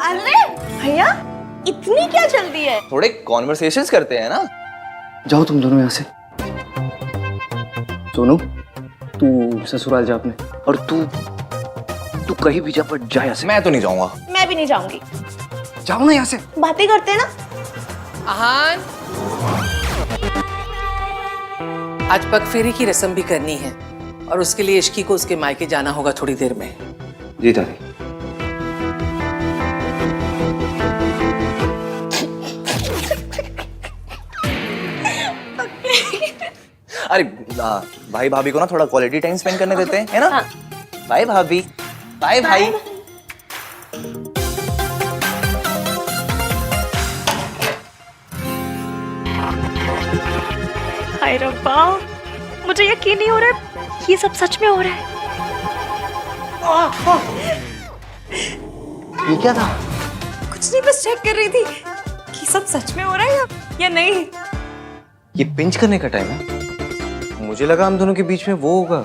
अरे भैया, इतनी क्या जल्दी है? थोड़े कॉन्वर्सेशंस करते हैं ना। जाओ तुम दोनों यहाँ से। सोनू, तू ससुराल जा अपने, और तू कहीं भी जा, पर जा यहाँ से। मैं तो नहीं जाऊंगा। मैं भी नहीं जाऊंगी। जाओ ना यहाँ से। बातें करते हैं ना। आहान, आज पगफेरी की रस्म भी करनी है और उसके लिए इश्की को उसके मायके जाना होगा थोड़ी देर में। जी दादी। अरे भाई भाभी को ना थोड़ा क्वालिटी टाइम स्पेंड करने देते हैं, है ना? हाँ। बाय भाभी। बाय भाई। हाय रब्बा, मुझे यकीन नहीं हो रहा है ये सब सच में हो रहा है। ये क्या था? कुछ नहीं, बस चेक कर रही थी कि सब सच में हो रहा है या नहीं। ये पिंच करने का टाइम है। मुझे लगा हम दोनों के बीच में वो होगा।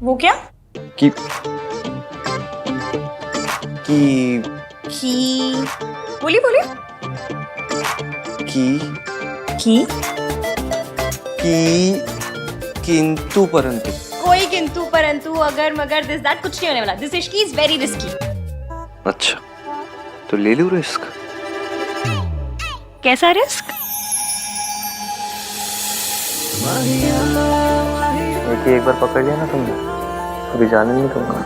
वो क्या? कि बोली बोली। कि किंतु परंतु। कोई किंतु परंतु अगर मगर दिस दैट कुछ नहीं होने वाला। This Ishki is very risky. अच्छा, तो ले लूं रिस्क। कैसा रिस्क? एक बार पकड़ लिया ना तुमने, अभी जाने नहीं दूंगा।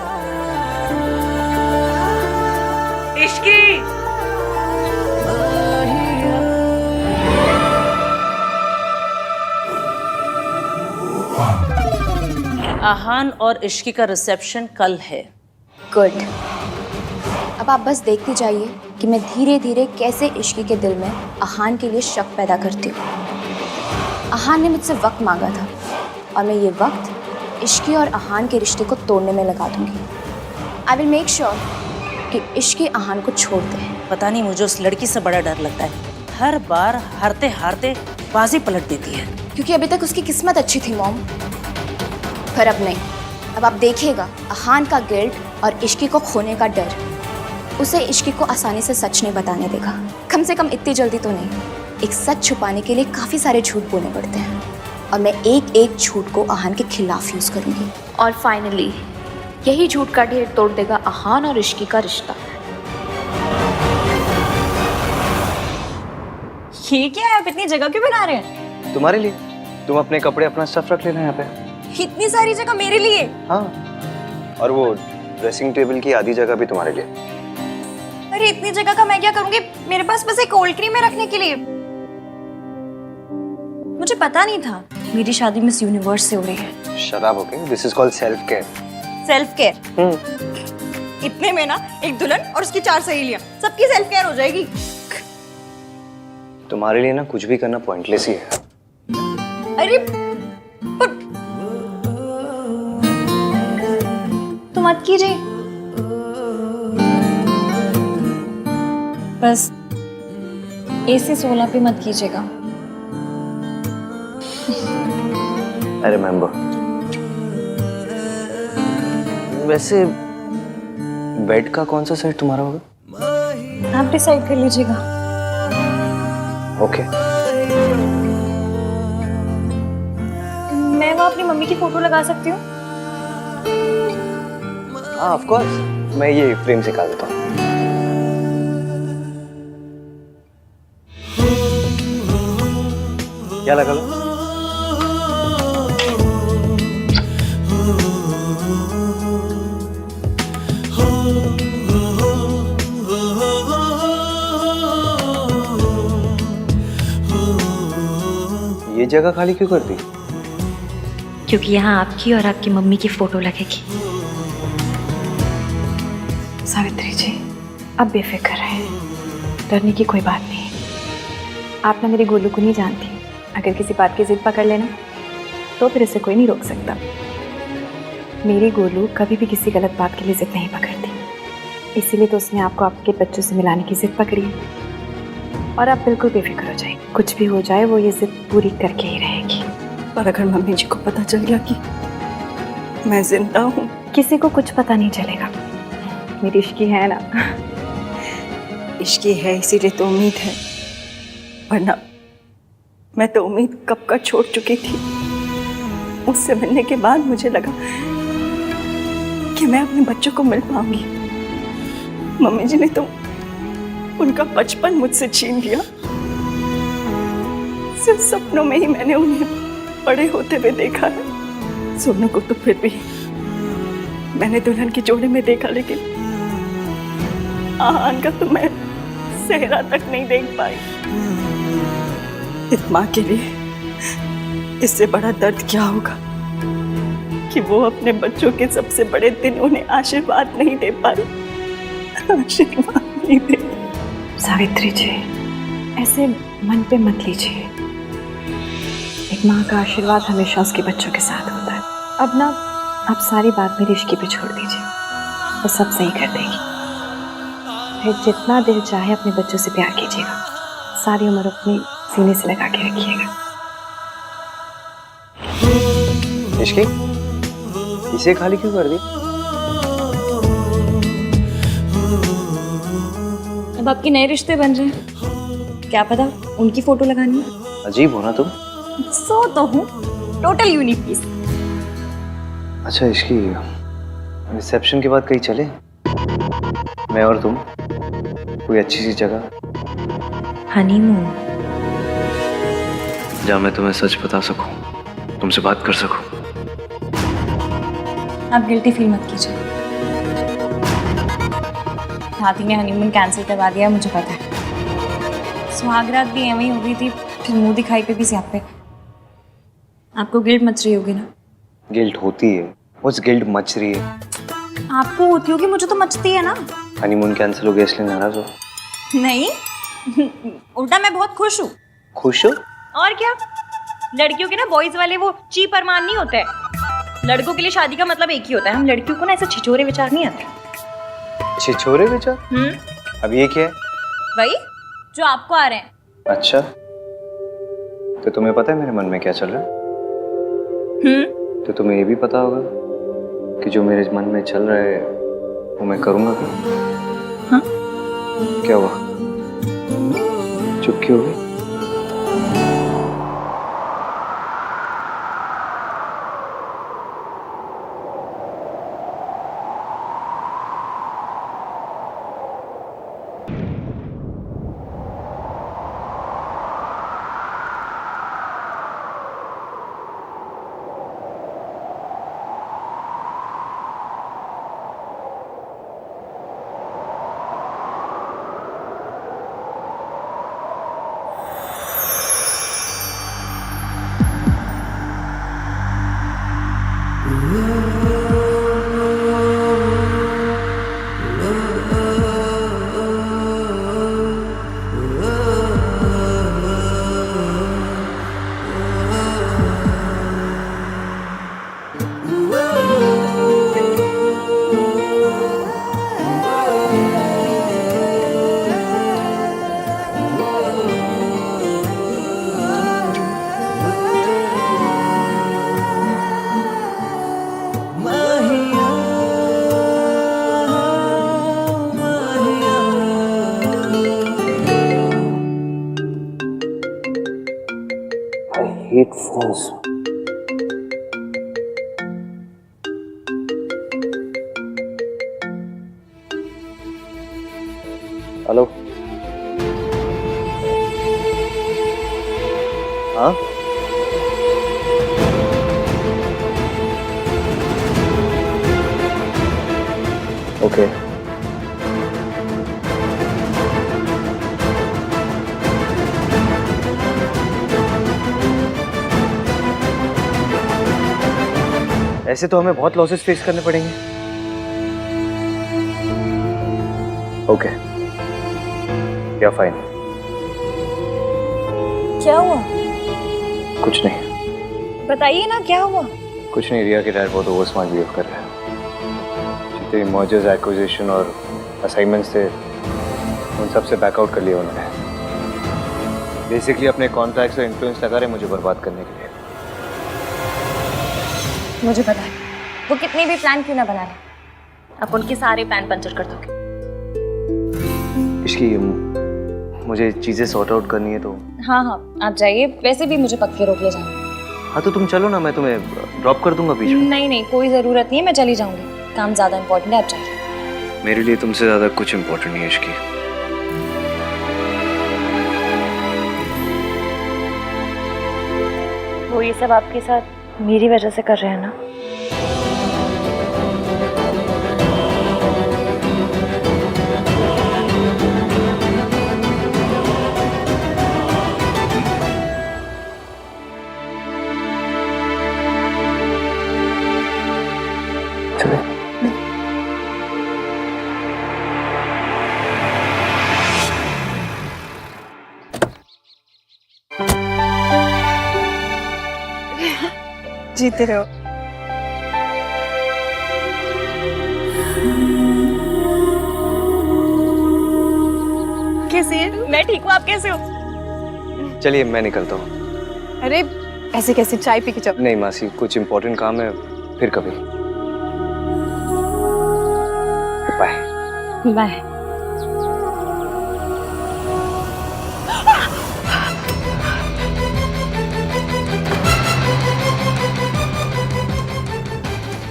इश्की। आहान और इश्की का रिसेप्शन कल है। गुड। अब आप बस देखते जाइए कि मैं धीरे धीरे कैसे इश्की के दिल में आहान के लिए शक पैदा करती हूँ। आहान ने मुझसे वक्त मांगा था और मैं ये वक्त इश्की और आहान के रिश्ते को तोड़ने में लगा दूंगी। आई विल मेक श्योर कि इश्की आहान को छोड़ दे। पता नहीं, मुझे उस लड़की से बड़ा डर लगता है। हर बार हारते हारते बाजी पलट देती है। क्योंकि अभी तक उसकी किस्मत अच्छी थी मॉम, पर अब नहीं। अब आप देखिएगा, आहान का गिल्ट और इश्की को खोने का डर उसे इश्की को आसानी से सच नहीं बताने देगा। कम से कम इतनी जल्दी तो नहीं। एक सच छुपाने के लिए काफ़ी सारे झूठ बोलने पड़ते हैं और मैं एक एक झूठ को आहान के खिलाफ यूज़ करूँगी। और फाइनली यही झूठ का ढेर तोड़ देगा आहान और इश्की का रिश्ता। ये क्या है? आप इतनी जगह क्यों बना रहे हैं? तुम्हारे लिए। तुम अपने कपड़े, अपना स्टफ रख लेना यहाँ पे। इतनी सारी जगह मेरे लिए? हाँ, और वो ड्रेसिंग टेबल की आधी जगह भी तुम्हारे लिए। अरे इतनी जगह का मैं क्या करूंगी? मेरे पास बस एक कोल्ड क्रीम है रखने के लिए। मुझे पता नहीं था मेरी शादी मिस यूनिवर्स से हो रही है। शराब, okay? This is called self care. Self care? इतने में ना एक दुल्हन और उसकी 4 सहेलियां, सबकी सेल्फ केयर हो जाएगी। तुम्हारे लिए ना कुछ भी करना पॉइंटलेस ही है। अरे पर तो मत कीजिए, बस AC 16 पे मत कीजिएगा। I remember. वैसे बेड का कौन सा सेट तुम्हारा होगा? आप डिसाइड कर लीजिएगा। ओके। मैं वहाँ अपनी मम्मी की फोटो लगा सकती हूँ? हाँ ऑफ कोर्स, मैं ये फ्रेम से निकाल देता हूँ। क्या लगा लो? ये जगह खाली क्यों कर दी? क्योंकि यहाँ आपकी और आपकी मम्मी की फोटो लगेगी। सावित्री जी, अब बेफिक्र रहें, डरने की कोई बात नहीं। आप ना मेरी गोलू को नहीं जानती। अगर किसी बात की जिद पकड़ लेना तो फिर इसे कोई नहीं रोक सकता। मेरी गोलू कभी भी किसी गलत बात के लिए जिद नहीं पकड़ती, इसीलिए तो उसने आपको आपके बच्चों से मिलाने की जिद पकड़ी है। और आप बिल्कुल बेफिक्र हो जाए, कुछ भी हो जाए वो ये जिद पूरी करके ही रहेगी। पर अगर मम्मी जी को पता चल गया कि मैं जिंदा हूँ। किसी को कुछ पता नहीं चलेगा, मेरी इश्की है ना। इश्की है इसीलिए तो उम्मीद है, वरना मैं तो उम्मीद कब का छोड़ चुकी थी। उससे मिलने के बाद मुझे लगा कि मैं अपने बच्चों को मिल पाऊंगी। मम्मी जी ने तो उनका बचपन मुझसे छीन लिया। सिर्फ सपनों में ही मैंने उन्हें बड़े होते हुए देखा है। सोनू को तो फिर भी मैंने दुल्हन के जोड़े में देखा, लेकिन आहान का तो मैं सेहरा तक नहीं देख पाई। इस माँ के लिए इससे बड़ा दर्द क्या होगा कि वो अपने बच्चों के सबसे बड़े दिन उन्हें आशीर्वाद नहीं दे पाई। आशीर्वाद नहीं दे पाई। सावित्री जी, ऐसे मन पे मत लीजिए। एक माँ का आशीर्वाद हमेशा उसके बच्चों के साथ होता है। अब ना आप सारी बात मेरी इश्की पे छोड़ दीजिए, वो सब सही कर देगी। फिर जितना दिल चाहे अपने बच्चों से प्यार कीजिएगा, सारी उम्र अपने सीने से लगा के रखिएगा। इश्की, इसे खाली क्यों कर दी? अब आपके नए रिश्ते बन रहे हैं, क्या पता उनकी फोटो लगानी है। अजीब हो ना तुम। सो तो हूँ, टोटल यूनिक पीस। अच्छा इश्की, रिसेप्शन के बाद कहीं चले, मैं और तुम, कोई अच्छी सी जगह हनीमून। जहाँ मैं तुम्हें सच बता सकूं, तुमसे बात कर सकूं। आप गिल्टी फील मत कीजिए, हाथी ने हनीमून कैंसिल करवा दिया, मुझे पता है। सुहागरात भी एवं ही हो गई थी, फिर मुंह दिखाई पे भी स्यापे। आपको गिल्ट मच रही होगी ना? गिल्ट होती है, उस गिल्ट मच रही है। आपको होती होगी, मुझे तो मचती है ना। हनीमून कैंसिल हो गया इसलिए नाराज हो? नहीं, उल्टा मैं बहुत खुश हूँ। खुश हो? और क्या, लड़कियों के ना बॉयज वाले वो चीप अरमान नहीं होते हैं। लड़कों के लिए शादी का मतलब एक ही होता है। हम लड़कियों को ना ऐसे छिछोरे विचार नहीं आते। छिछोरे विचार? अब ये क्या है? वही जो आपको आ रहे हैं। अच्छा, तो तुम्हें पता है मेरे मन में क्या चल रहा है? तो तुम्हें ये भी पता होगा कि जो मेरे मन में चल रहा है वो मैं करूंगा क्या? हाँ? क्या हुआ, चुप क्यों हो गई? hate phones. हेलो, हाँ ओके ऐसे तो हमें बहुत लॉसेस फेस करने पड़ेंगे। ओके या फाइन। क्या हुआ? कुछ नहीं, बताइए ना क्या हुआ। कुछ नहीं, रिया के डैड बहुत ओवर स्मार्ट बिहेव कर रहे हैं। जितने मर्जर्स, एक्विजिशन और असाइनमेंट्स थे उन सब से बैकआउट कर लिया उन्होंने। बेसिकली अपने कॉन्टैक्ट्स और इन्फ्लुएंस लगा रहे मुझे बर्बाद करने के लिए। मुझे पता है, वो कितने भी प्लान क्यों ना बना ले, आप उनके सारे प्लान पंचर कर दोगे। इसकी मुझे चीजें सॉर्ट आउट करनी है तो। हाँ हाँ आप जाइए, वैसे भी मुझे पक्के रोक ले जाना। हाँ तो तुम चलो ना, मैं तुम्हें ड्रॉप कर दूंगा बीच में। नहीं नहीं कोई ज़रूरत नहीं है, मैं चली जाऊंगी, काम ज़्यादा इंपॉर्टेंट है, आप जाइए। मेरे लिए तुमसे ज्यादा कुछ इम्पोर्टेंट नहीं है इसकी। वो ये सब आपके साथ मेरी वजह से कर रहे हैं ना? जीते रहो। कैसी है? मैं ठीक हूँ, आप कैसे हो? चलिए मैं निकलता हूँ। अरे ऐसे कैसे, चाय पी के जाओ। नहीं मासी, कुछ इम्पोर्टेंट काम है, फिर कभी। बाय। बाय।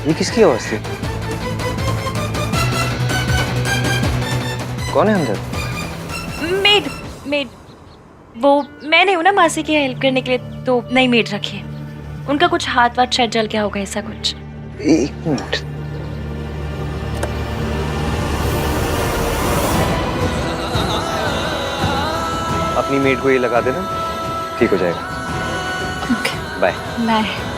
ये किसकी आवाज थी? कौन है अंदर? मेड मेड वो मैं नहीं हूँ ना मासी की हेल्प करने के लिए, तो नई मेड रखी है। उनका कुछ हाथ वाथ शायद जल गया होगा, ऐसा कुछ। एक मिनट। अपनी मेड को ये लगा देना, ठीक हो जाएगा। बाय। बाय।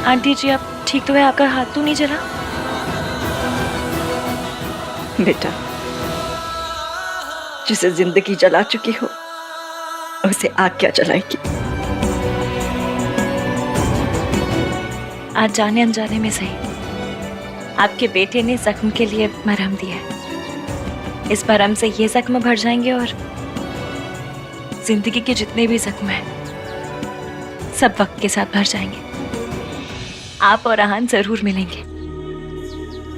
आंटी जी आप ठीक तो है? आपका हाथ तो नहीं जला? बेटा, जिसे जिंदगी जला चुकी हो उसे आग क्या जलाएगी? आज जाने अनजाने में सही, आपके बेटे ने जख्म के लिए मरहम दिया है। इस मरहम से ये जख्म भर जाएंगे और जिंदगी के जितने भी जख्म हैं सब वक्त के साथ भर जाएंगे। आप और अहान जरूर मिलेंगे,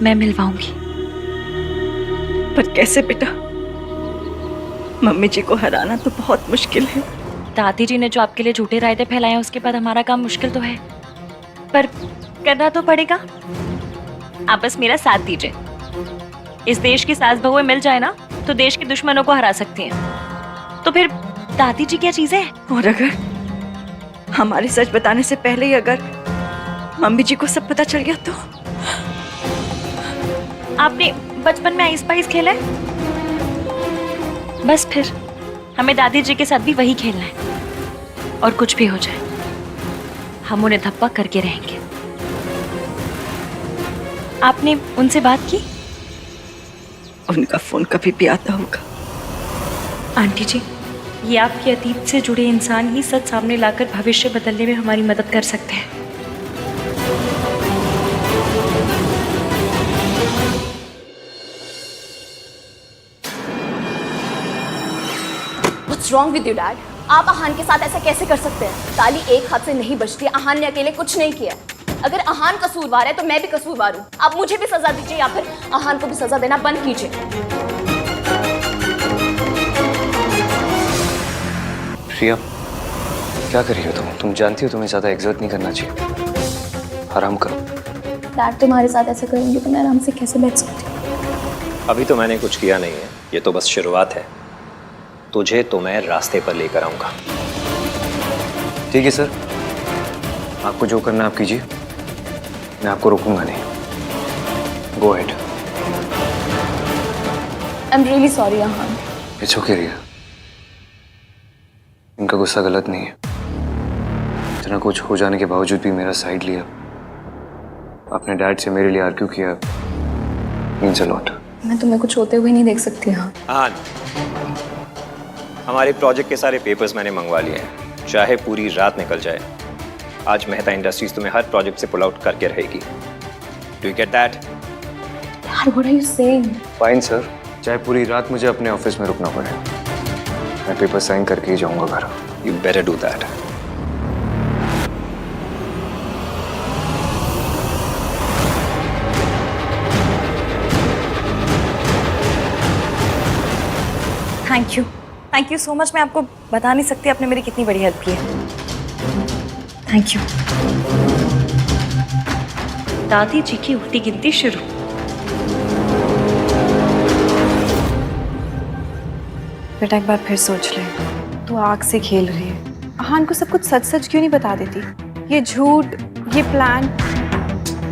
मैं मिलवाऊंगी। पर कैसे बेटा? मम्मी जी को हराना तो बहुत मुश्किल है। दादी जी ने जो आपके लिए झूठे रायते फैलाए हैं, उसके बाद हमारा काम मुश्किल तो है, पर करना तो पड़ेगा। आप बस मेरा साथ दीजिए। इस देश की सास बहुएं मिल जाए ना तो देश के दुश्मनों को हरा सकती हैं। तो फिर दादी जी क्या चीजें हैं? और अगर हमारे सच बताने से पहले ही अगर मम्मी जी को सब पता चल गया तो? आपने बचपन में आइस पाइस खेला है? बस फिर हमें दादी जी के साथ भी वही खेलना है। और कुछ भी हो जाए हम उन्हें धप्पा करके रहेंगे। आपने उनसे बात की? उनका फोन कभी भी आता होगा। आंटी जी, ये आपके अतीत से जुड़े इंसान ही सच सामने लाकर भविष्य बदलने में हमारी मदद कर सकते हैं। What's wrong with you, Dad? आप अहान के साथ ऐसा कैसे कर सकते हैं? ताली एक हाथ से नहीं बजती। अहान ने अकेले कुछ नहीं किया। अगर अहान कसूरवार है तो मैं भी कसूरवार हूँ। आप मुझे भी सजा दीजिए या फिर अहान को भी सजा देना बंद कीजिए। प्रिया, क्या कर रही हो तुम? तुम जानती हो तुम्हें ज्यादा एग्जर्ट नहीं करना चाहिए। आराम करो। डैड तुम्हारे साथ ऐसा करूंगी तो मैं आराम से कैसे बैठ सकती हूँ? अभी तो मैंने कुछ किया नहीं है, ये तो बस शुरुआत है, तुझे तो मैं रास्ते पर लेकर आऊंगा। ठीक है सर, आपको जो करना आप कीजिए, मैं आपको रोकूंगा नहीं। Go ahead. I am really sorry Ahaan. It's okay Riya, इनका गुस्सा गलत नहीं है। इतना कुछ हो जाने के बावजूद भी मेरा साइड लिया, अपने डैड से मेरे लिए आर्ग्यू किया, मीन्स अ लॉट। मैं तुम्हें कुछ होते हुए नहीं देख सकती। हाँ, हमारे प्रोजेक्ट के सारे पेपर्स मैंने मंगवा लिए हैं, चाहे पूरी रात निकल जाए। आज मेहता इंडस्ट्रीज तुम्हें हर प्रोजेक्ट से पुल आउट करके रहेगी। Do you get that? यार what are you saying? Fine sir, चाहे पूरी रात मुझे अपने ऑफिस में रुकना पड़े, मैं पेपर साइन करके ही जाऊंगा घर। You better do that. Thank you so much. मैं आपको बता नहीं सकती आपने मेरी कितनी बड़ी हेल्प की है। Thank you. दादी जी की उल्टी गिनती शुरू। बेटा एक बार फिर सोच ले, तू आग से खेल रही है। अहान को सब कुछ सच सच क्यों नहीं बता देती? ये झूठ, ये प्लान।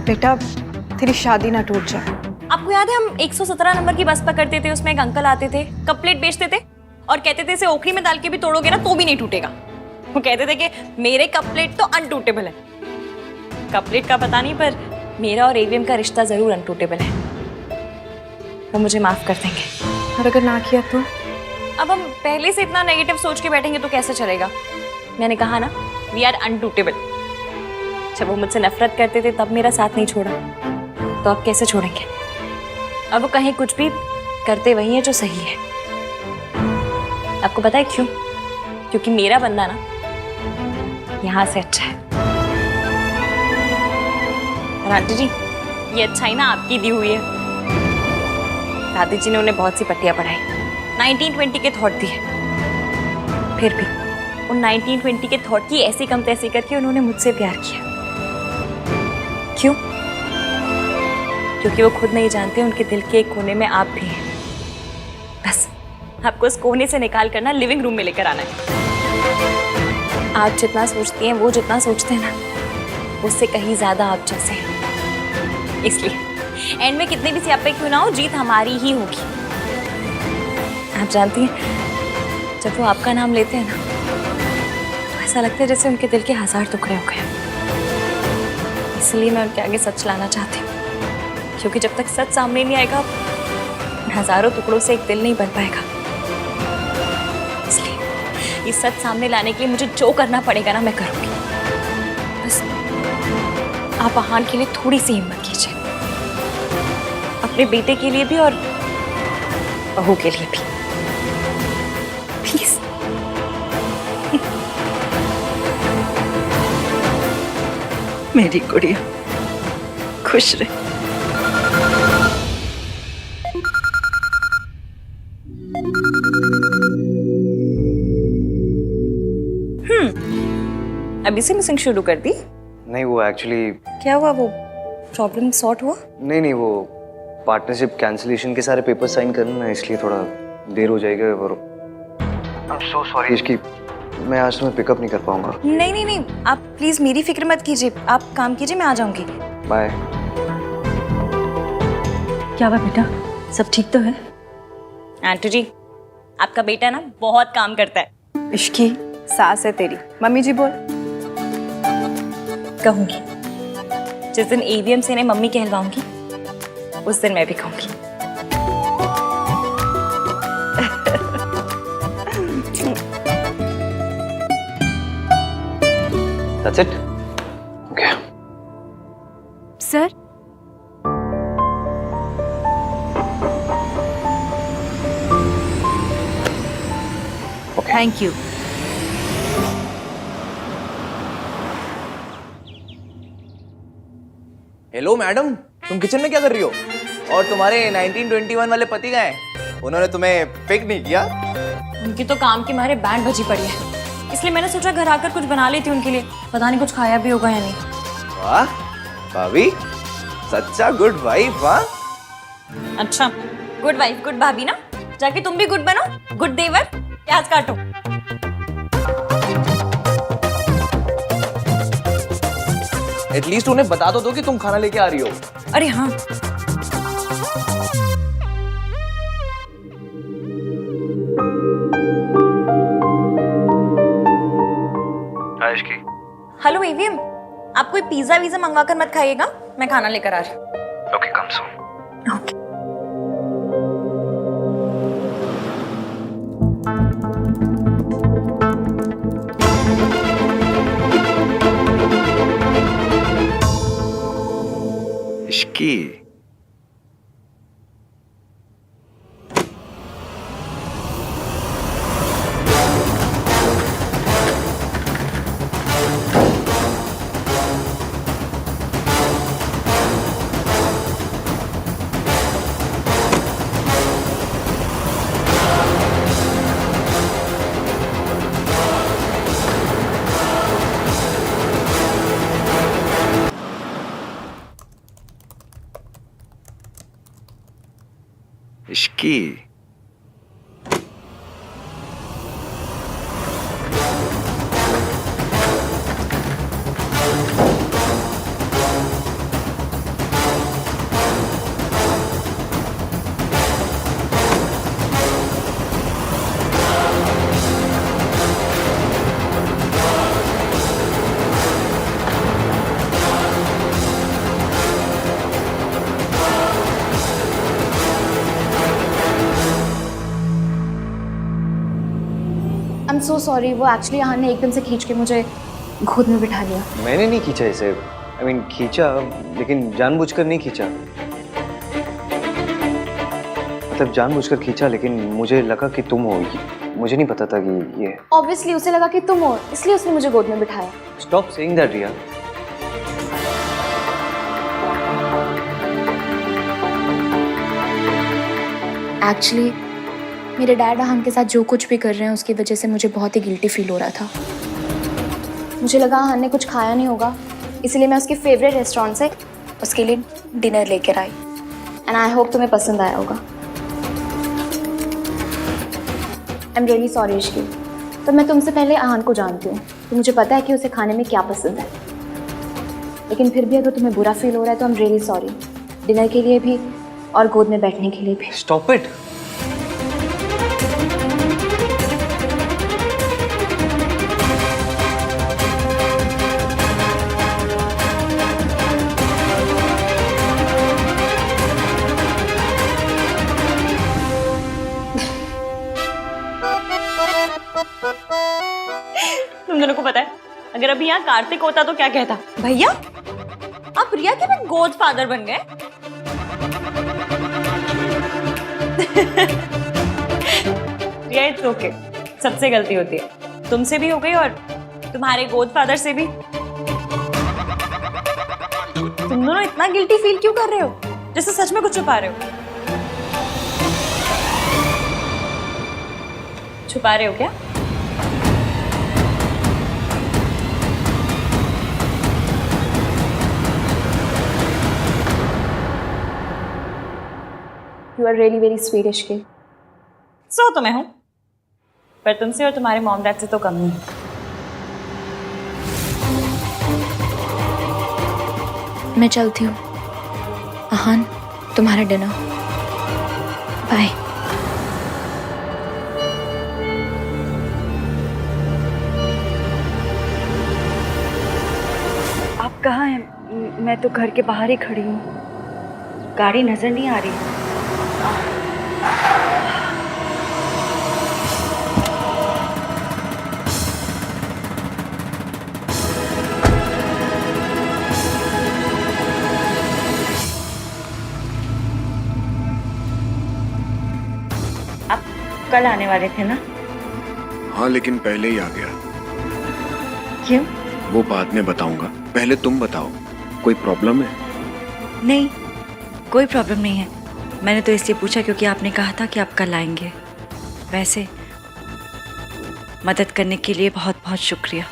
बेटा तेरी शादी ना टूट जाए। आपको याद है हम 117 नंबर की बस पकड़ते थे, उसमें एक अंकल आते थे, कप प्लेट बेचते थे और कहते थे इसे ओखली में डाल के भी तोड़ोगे ना तो भी नहीं टूटेगा। वो कहते थे कि मेरे कप प्लेट तो अनटूटेबल है। कप प्लेट का पता नहीं, पर मेरा और एवीएम का रिश्ता जरूर अनटूटेबल है। वो मुझे माफ कर देंगे। और अगर ना किया तो? अब हम पहले से इतना नेगेटिव सोच के बैठेंगे तो कैसे चलेगा? मैंने कहा ना, वी आर अनटूटेबल। जब वो मुझसे नफरत करते थे तब मेरा साथ नहीं छोड़ा, तो अब कैसे छोड़ेंगे? अब वो कहीं कुछ भी करते वही है जो सही है। आपको पता है क्यों? क्योंकि मेरा बंदा ना यहाँ से अच्छा है। और आंटी जी, ये अच्छाई ना आपकी दी हुई है। दादी जी ने उन्हें बहुत सी पट्टियां पढ़ाई, 1920 के थॉट दिए, फिर भी उन 1920 के थॉट की ऐसी कम तैसी करके उन्होंने मुझसे प्यार किया। क्यों? क्योंकि वो खुद नहीं जानते उनके दिल के एक कोने में आप भी हैं। बस आपको उस कोने से निकाल कर ना लिविंग रूम में लेकर आना है। आप जितना सोचती हैं, वो जितना सोचते हैं ना, उससे कहीं ज्यादा आप जैसे हैं। इसलिए एंड में कितने भी स्यापे क्यों ना हो, जीत हमारी ही होगी। आप जानती हैं, जब वो आपका नाम लेते हैं ना, ऐसा लगता है जैसे उनके दिल के 1000 टुकड़े हो गए। इसलिए मैं उनके आगे सच लाना चाहती हूँ, क्योंकि जब तक सच सामने नहीं आएगा, हजारों टुकड़ों से एक दिल नहीं बन पाएगा। इसलिए ये सच सामने लाने के लिए मुझे जो करना पड़ेगा ना, मैं करूंगी। बस आप अहान के लिए थोड़ी सी हिम्मत कीजिए, अपने बेटे के लिए भी और बहू के लिए भी, प्लीज। मेरी गुड़िया खुश रहे। अभी से मिसिंग शुरू कर दी? नहीं, वो एक्चुअली क्या हुआ? वो प्रॉब्लम सॉर्ट हुआ? नहीं, वो पार्टनरशिप कैंसिलेशन के सारे पेपर साइन करना है, इसलिए थोड़ा देर हो जाएगा। और आई एम सो सॉरी इसकी, मैं आज तुम्हें पिकअप नहीं कर पाऊंगा। नहीं, आप प्लीज मेरी फिक्र मत कीजिए, आप काम कीजिए, मैं आ जाऊंगी। बाय। क्या हुआ बेटा, सब ठीक तो है? आंटी जी, आपका बेटा ना बहुत काम करता है। इश्की सास है तेरी। मम्मी जी बोल। कहूंगी, जिस दिन एवीएम से इन्हें मम्मी कहलवाऊंगी, उस दिन मैं भी कहूंगी। That's it? Okay. Sir thank you. Hello madam, तुम किचन में क्या कर रही हो? और तुम्हारे 1921 वाले पति गए हैं? उन्होंने तुम्हें पिक नहीं किया? उनकी तो काम की मारे बैंड बजी पड़ी है, इसलिए मैंने सोचा घर आकर कुछ बना लेती उनके लिए। पता नहीं कुछ खाया भी होगा या नहीं। वाह भाभी, सच्चा गुड वाइफ। वाह, अच्छा, गुड वाइफ गुड भाभी ना, जाके तुम भी गुड बनो, गुड देवर। प्याज काटो। एटलीस्ट उन्हें बता तो दो कि तुम खाना लेके आ रही हो। अरे हाँ, हेलो एवीएम, आप कोई पिज्जा वीजा मंगवा कर मत खाइएगा, मैं खाना लेकर आ रही हूँ। Okay, come soon. Okay. Ishki, Ishki, I am so sorry, वो एक्चुअली यहाँ ने एकदम से खींच के मुझे गोद में बिठा लिया। मैंने नहीं खींचा इसे। आई मीन खींचा, लेकिन जानबूझकर नहीं खींचा। मतलब जानबूझकर खींचा, लेकिन मुझे लगा कि तुम हो। मुझे नहीं पता था कि ये। ऑब्वियसली उसे लगा कि तुम हो, इसलिए उसने मुझे गोद में बिठाया। Stop saying that Riya. Actually मेरे डैड अहान के साथ जो कुछ भी कर रहे हैं उसकी वजह से मुझे बहुत ही गिल्टी फील हो रहा था। मुझे लगा अहान ने कुछ खाया नहीं होगा, इसलिए मैं उसके फेवरेट रेस्टोरेंट से उसके लिए डिनर लेकर आई। एंड आई होप तुम्हें पसंद आया होगा। आई एम रियली सॉरी इश्की। तो मैं तुमसे पहले अहान को जानती हूँ, तो मुझे पता है कि उसे खाने में क्या पसंद है। लेकिन फिर भी अगर तुम्हें बुरा फील हो रहा है तो आई एम रियली सॉरी, डिनर के लिए भी और गोद में बैठने के लिए भी। Stop it. तुम दोनों को पता है, अगर अभी यहाँ कार्तिक होता तो क्या कहता? भैया आप रिया के भी गोद फादर बन गए। रिया इट्स ओके, सबसे गलती होती है, तुमसे भी हो गई और तुम्हारे गोद फादर से भी। तुम दोनों इतना गिल्टी फील क्यों कर रहे हो, जैसे सच में कुछ छुपा रहे हो? छुपा रहे हो क्या? You are really very sweet इश्की। सो तो मैं हूं, पर तुमसे और तुम्हारे मॉम डैड से तो कम नहीं। मैं चलती हूँ। अहान, तुम्हारा डिनर। बाय। आप कहाँ हैं? मैं तो घर के बाहर ही खड़ी हूँ, गाड़ी नजर नहीं आ रही। आप कल आने वाले थे ना? हाँ, लेकिन पहले ही आ गया। क्यों? वो बाद में बताऊंगा, पहले तुम बताओ, कोई प्रॉब्लम है? नहीं, कोई प्रॉब्लम नहीं है। मैंने तो इसलिए पूछा क्योंकि आपने कहा था कि आप कल आएंगे। वैसे मदद करने के लिए बहुत बहुत शुक्रिया।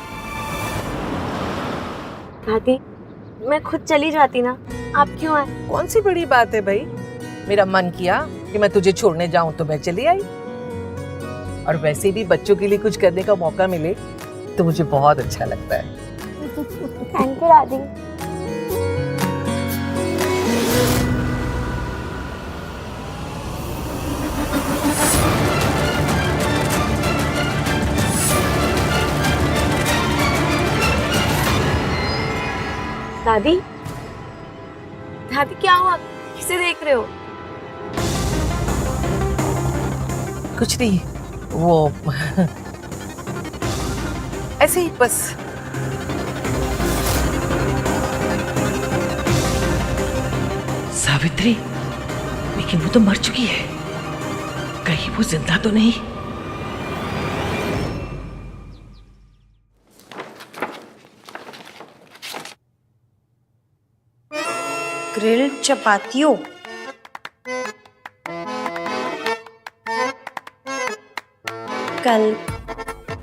दादी, मैं खुद चली जाती ना, आप क्यों आए? कौन सी बड़ी बात है भाई, मेरा मन किया कि मैं तुझे छोड़ने जाऊं तो मैं चली आई। और वैसे भी बच्चों के लिए कुछ करने का मौका मिले तो मुझे बहुत अच्छा लगता है। थैंक यू दादी। दादी, दादी क्या हुआ? किसे देख रहे हो? कुछ नहीं, वो ऐसे ही बस। सावित्री, लेकिन वो तो मर चुकी है, कहीं वो जिंदा तो नहीं? ग्रिल्ड चपातियों,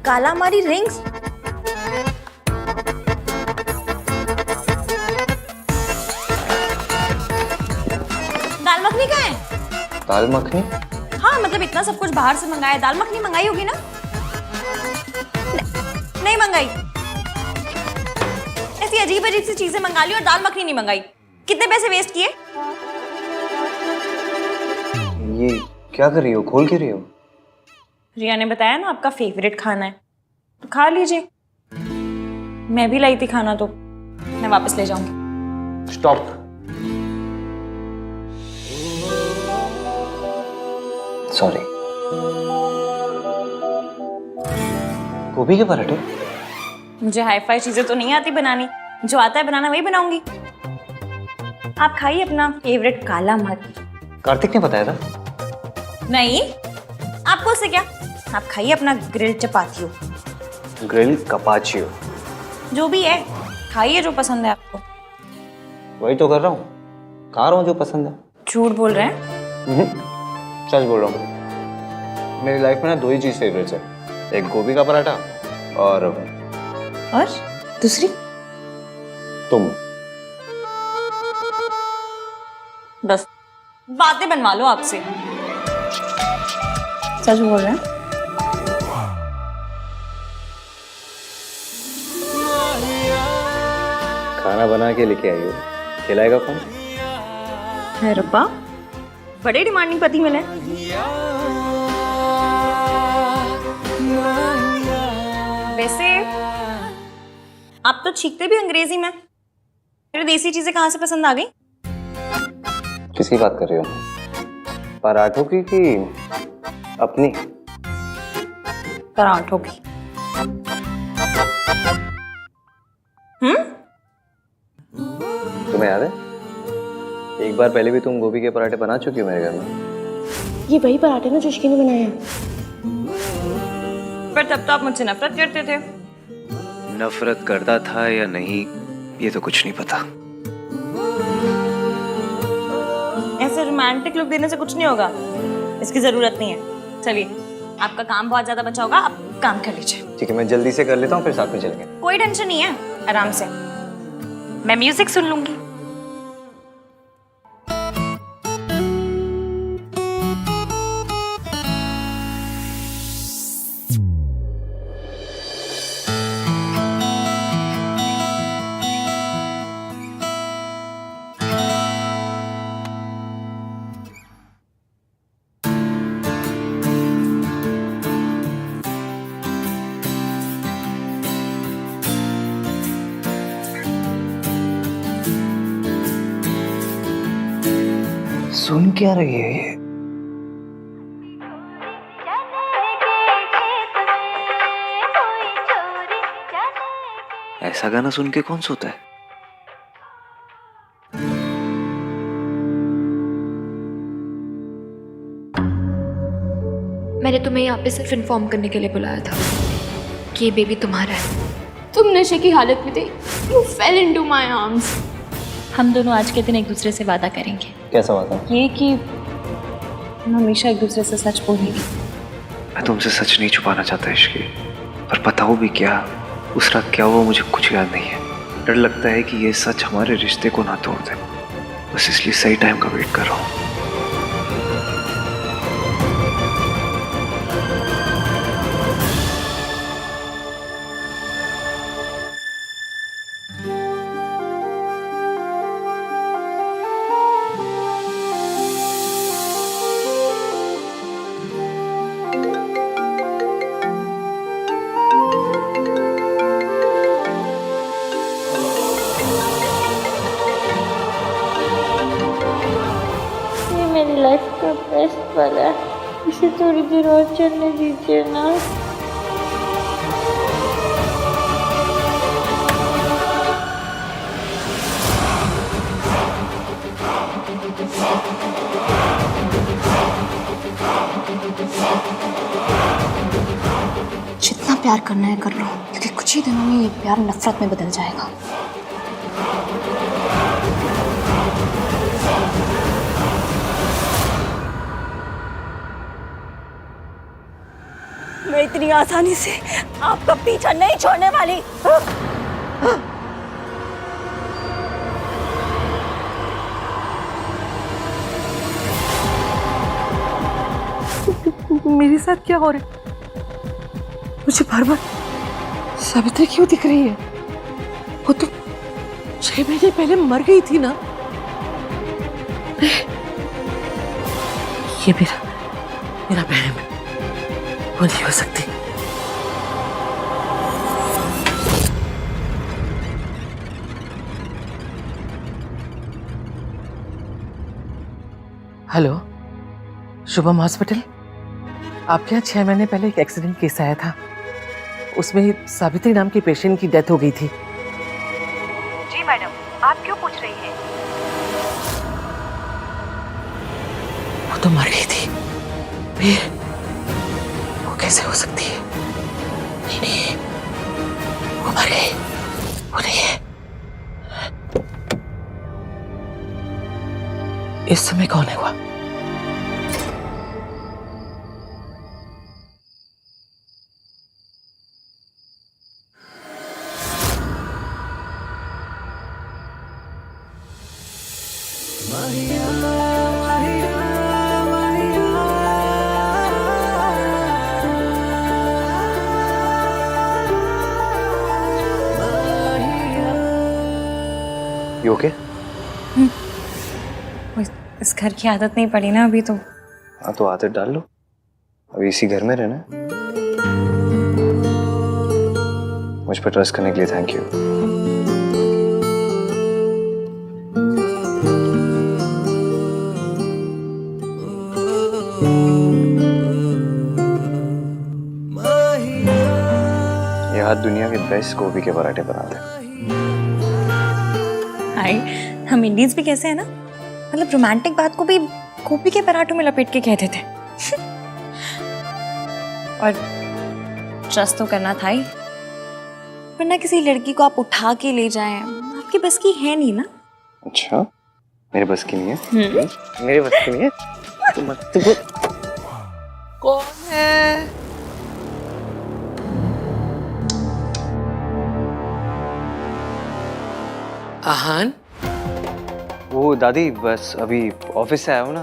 कालामारी रिंग्स, दाल मखनी कहाँ है? दाल मखनी? हाँ मतलब इतना सब कुछ बाहर से मंगाया, दाल मखनी मंगाई होगी ना? नहीं मंगाई। ऐसी अजीब अजीब सी चीजें मंगा ली और दाल मखनी नहीं मंगाई। कितने पैसे वेस्ट किए? ये क्या कर रही हो? खोल क्यों रही हो? रिया ने बताया ना आपका फेवरेट खाना है, तो खा लीजिए। मैं भी लाई थी खाना, तो मैं वापस ले जाऊंगी। स्टॉप। सॉरी। गोभी के पराठे? मुझे हाई फाई चीजें तो नहीं आती बनानी, जो आता है बनाना वही बनाऊंगी। आप खाइए अपना फेवरेट काला मर। कार्तिक ने बताया था। नहीं, आपको उससे क्या? आप खाइए अपना ग्रिल चपातियों, ग्रिल कपाचियो, जो भी है खाइए, जो पसंद है आपको। वही तो कर रहा हूँ, खा रहा हूँ जो पसंद है। झूठ बोल रहे हैं? सच बोल रहा हूँ। मेरी लाइफ में ना दो ही चीज फेवरेट्स है, एक गोभी का पराठा और दूसरी? तुम। बस बातें बनवा लो आपसे। सच बोल रहे हैं? खाना बना के लेके आई हो, खिलाएगा कौन? है रब्बा, बड़े डिमांडिंग पति मिले। वैसे आप तो छींकते भी अंग्रेजी में, फिर देसी चीजें कहाँ से पसंद आ गई? किसकी बात कर रही हो? पराठों की कि अपनी? पराठों की। तुम्हें याद है एक बार पहले भी तुम गोभी के पराठे बना चुकी हो मेरे घर में? ये वही पराठे ना जो इश्की ने बनाया। पर तब तो आप मुझसे नफरत करते थे। नफरत करता था या नहीं ये तो कुछ नहीं पता। ऐसे रोमांटिक लुक देने से कुछ नहीं होगा, इसकी जरूरत नहीं है। चलिए, आपका काम बहुत ज्यादा बचा होगा, आप काम कर लीजिए। ठीक है, मैं जल्दी से कर लेता हूँ, फिर साथ में चलेंगे। कोई टेंशन नहीं है, आराम से। मैं म्यूजिक सुन लूंगी। सुन क्या रही है ये? ऐसा गाना सुन के कौन सोता है? मैंने तुम्हें यहाँ पे सिर्फ इन्फॉर्म करने के लिए बुलाया था कि ये बेबी तुम्हारा है। तुम नशे की हालत में थे, you fail into my arms. हम दोनों आज के दिन एक दूसरे से वादा करेंगे। कैसा बात है? ये कि हम हमेशा एक दूसरे से सच बोलेंगे। मैं तुमसे सच नहीं छुपाना चाहता इश्की, पर बताओ भी क्या, उस रात क्या हुआ मुझे कुछ याद नहीं है। डर लगता है कि ये सच हमारे रिश्ते को ना तोड़ दे, बस इसलिए सही टाइम का वेट कर रहा हूँ। आपका बेस्ट पल है, इसे थोड़ी देर और चलने दीजिए ना। जितना प्यार करना है कर लो, क्योंकि कुछ ही दिनों में ये प्यार नफरत में बदल जाएगा। मैं इतनी आसानी से आपका पीछा नहीं छोड़ने वाली। मेरे साथ क्या हो रहा है? मुझे बार बार सावित्री क्यों दिख रही है? वो तो 6 महीने पहले मर गई थी ना। ये मेरा बहन है, वो नहीं हो सकती। Hello, Shubham hospital. आपके यहाँ 6 महीने पहले एक एक्सीडेंट केस आया था, उसमें सावित्री नाम की पेशेंट की डेथ हो गई थी। जी मैडम, आप क्यों पूछ रही हैं? वो तो मर गई थी। फिर वो कैसे हो सकती है? नहीं, वो मर गई, वो नहीं है। इस समय कौन है वो? You okay? इस घर की आदत नहीं पड़ी ना अभी तो। हाँ तो आदत डाल लो, अभी इसी घर में रहना है। मुझ पर ट्रस्ट करने के लिए थैंक यू। ये हाथ दुनिया के बेस्ट गोभी के पराठे बनाते हैं। हाय, हम इंडियंस भी कैसे है ना, मतलब रोमांटिक बात को भी गोभी के पराठों में लपेट के कहते थे। और ट्रस्ट तो करना था ही, वरना किसी लड़की को आप उठा के ले जाएं, आपकी बस की है नहीं ना। अच्छा, मेरे बस की नहीं है? मेरे बस की नहीं है? तो कौन है? आहान, वो दादी बस अभी ऑफिस से आया हूँ ना,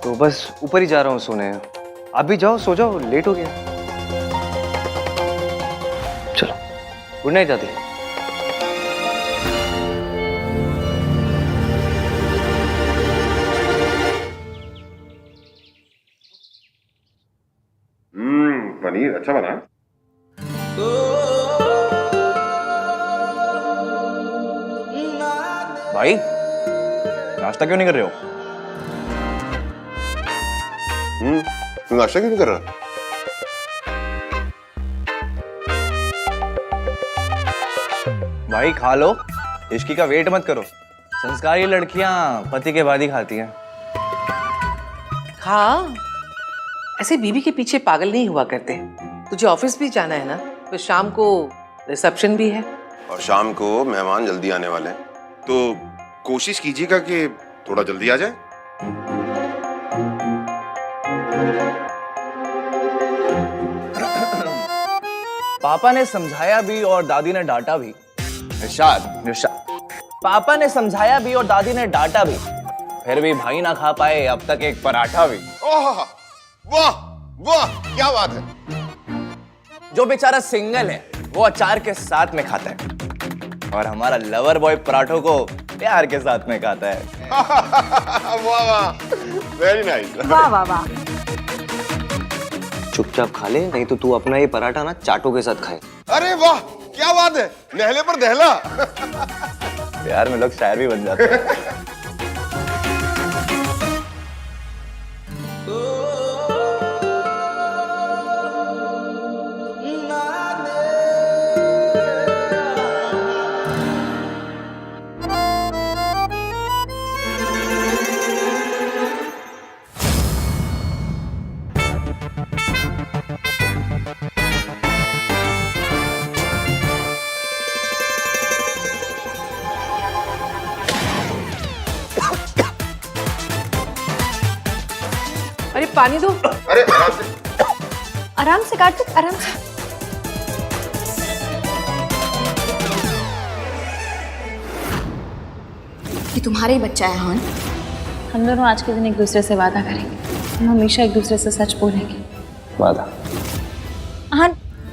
तो बस ऊपर ही जा रहा हूँ सोने। आप भी जाओ, सो जाओ, लेट हो गया। चलो, गुड नाइट दादी। पनीर अच्छा बना है। भाई नाश्ता क्यों नहीं कर रहे हो? तू नाश्ता क्यों नहीं कर रहा? भाई खा लो, इश्की का वेट मत करो। संस्कारी लड़कियां पति के बाद ही खाती हैं। हाँ, ऐसे बीवी के पीछे पागल नहीं हुआ करते। तुझे ऑफिस भी जाना है ना, तो शाम को रिसेप्शन भी है। और शाम को मेहमान जल्दी आने वाले हैं, तो कोशिश कीजिएगा कि थोड़ा जल्दी आ जाए। पापा ने समझाया भी और दादी ने डांटा भी। निशाद, पापा ने समझाया भी और दादी ने डांटा भी, फिर भी भाई ना खा पाए अब तक एक पराठा भी। ओह, वाह वाह, क्या बात है। जो बेचारा सिंगल है वो अचार के साथ में खाता है, और हमारा लवर बॉय पराठों को प्यार के साथ में खाता है। वाह वाह, वेरी नाइस। वाह वाह वाह। चुपचाप खा ले, नहीं तो तू अपना ये पराठा ना चाटों के साथ खाए। अरे वाह, क्या बात है, नहले पर दहला। प्यार में लोग शायर भी बन जाते हैं। अरे पानी दो। अरे आराम से। आराम से कार्तिक, आराम से। ये तुम्हारा ही बच्चा है हान। हम दोनों आज के दिन एक दूसरे से वादा करेंगे, हम हमेशा एक दूसरे से सच बोलेंगे। वादा। हाँ,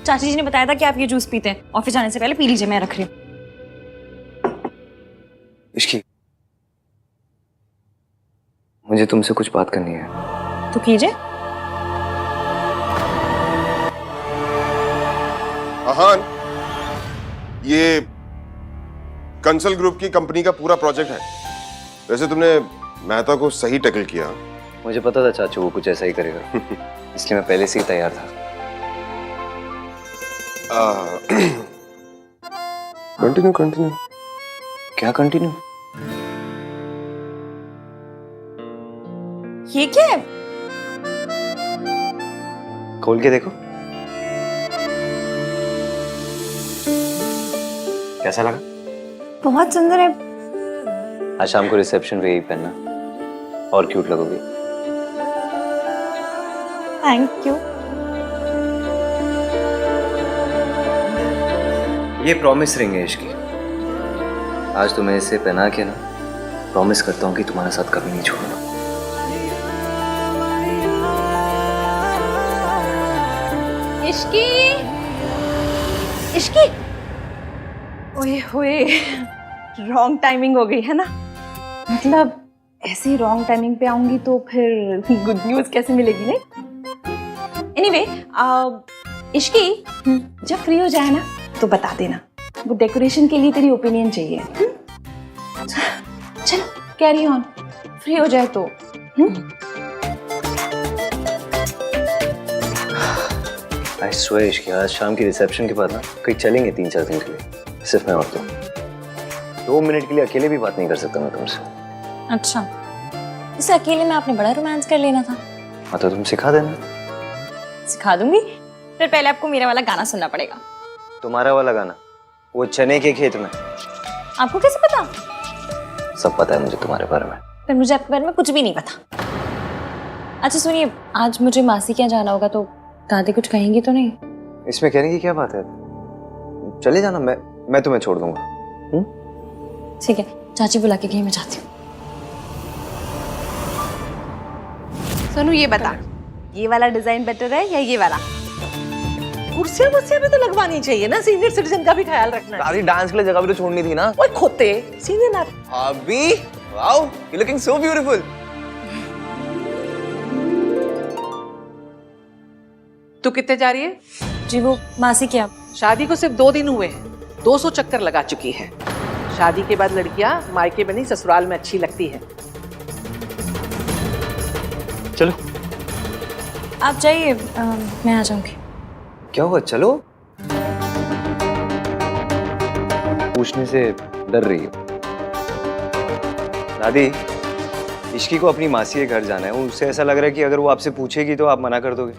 चाची जी ने बताया था कि आप ये जूस पीते हैं, ऑफिस जाने से पहले पी लीजिए, मैं रख रही हूँ। इश्की, मुझे तुमसे कुछ बात करनी है। तो कीजिए। आहान, ये कंसल ग्रुप की कंपनी का पूरा प्रोजेक्ट है। वैसे तुमने मेहता को सही टैकल किया। मुझे पता था चाचू वो कुछ ऐसा ही करेगा, इसलिए मैं पहले से ही तैयार था। Continue continue. क्या कंटिन्यू? ये क्या है? खोल के देखो, कैसा लगा? बहुत सुंदर है। आज शाम को रिसेप्शन पे यही पहनना, और क्यूट लगोगी। Thank you. ये प्रॉमिस रिंग है इसकी। आज तुम्हें इसे पहना के ना प्रॉमिस करता हूँ कि तुम्हारा साथ कभी नहीं छोड़ूंगा। इश्की, इश्की। ओए होए, रॉन्ग टाइमिंग हो गई है ना। मतलब ऐसे ही रॉन्ग टाइमिंग पे आऊंगी तो फिर गुड न्यूज कैसे मिलेगी नहीं। एनीवे, इश्की, जब फ्री हो जाए ना तो बता देना। वो डेकोरेशन के लिए तेरी ओपिनियन चाहिए। चलो कैरी ऑन, फ्री हो जाए तो। आई स्वेयर इश्की, आज शाम की रिसेप्शन के बाद ना कहीं चलेंगे 3-4 दिन के लिए, सिर्फ मैं और तुम। 2 मिनट के लिए अकेले भी बात नहीं कर सकता मैं तुमसे। अच्छा, इसे अकेले में आपने बड़ा रोमांस कर लेना था। हाँ तो तुम सिखा देना। सिखा दूंगी, फिर पहले आपको मेरा वाला गाना सुनना पड़ेगा। तुम्हारा वाला गाना? वो चने के खेत में। आपको कैसे पता? सब पता है मुझे तुम्हारे बारे में। फिर मुझे आपके बारे में कुछ भी नहीं पता। अच्छा सुनिए, आज मुझे मासी के यहाँ जाना होगा तो दादी कुछ कहेंगी तो नहीं? इसमें कहने की क्या बात है, चले जाना, मैं तुम्हें छोड़ दूंगा। ठीक है, चाची बुला के गई, मैं जाती हूँ। सोनू ये बता, ये वाला डिजाइन बेटर है या ये वाला? कुर्सियां वुर्सियां भी तो लगवानी चाहिए ना, सीनियर सिटीजन का भी ख्याल रखना है। दादी, डांस के लिए जगह भी तो छोड़नी थी ना। ओए खोते, सीधे ना। भाभी, wow, you looking so beautiful. तू कितने जा रही है? जी वो मासी के यहाँ। शादी को सिर्फ 2 दिन हुए हैं, 200 चक्कर लगा चुकी है। शादी के बाद लड़कियां मायके में नहीं ससुराल में अच्छी लगती है। चलो आप जाइए, मैं आ जाऊंगी। क्या हुआ, चलो। पूछने से डर रही हो दादी? इश्की को अपनी मासी के घर जाना है, उससे ऐसा लग रहा है कि अगर वो आपसे पूछेगी तो आप मना कर दोगे।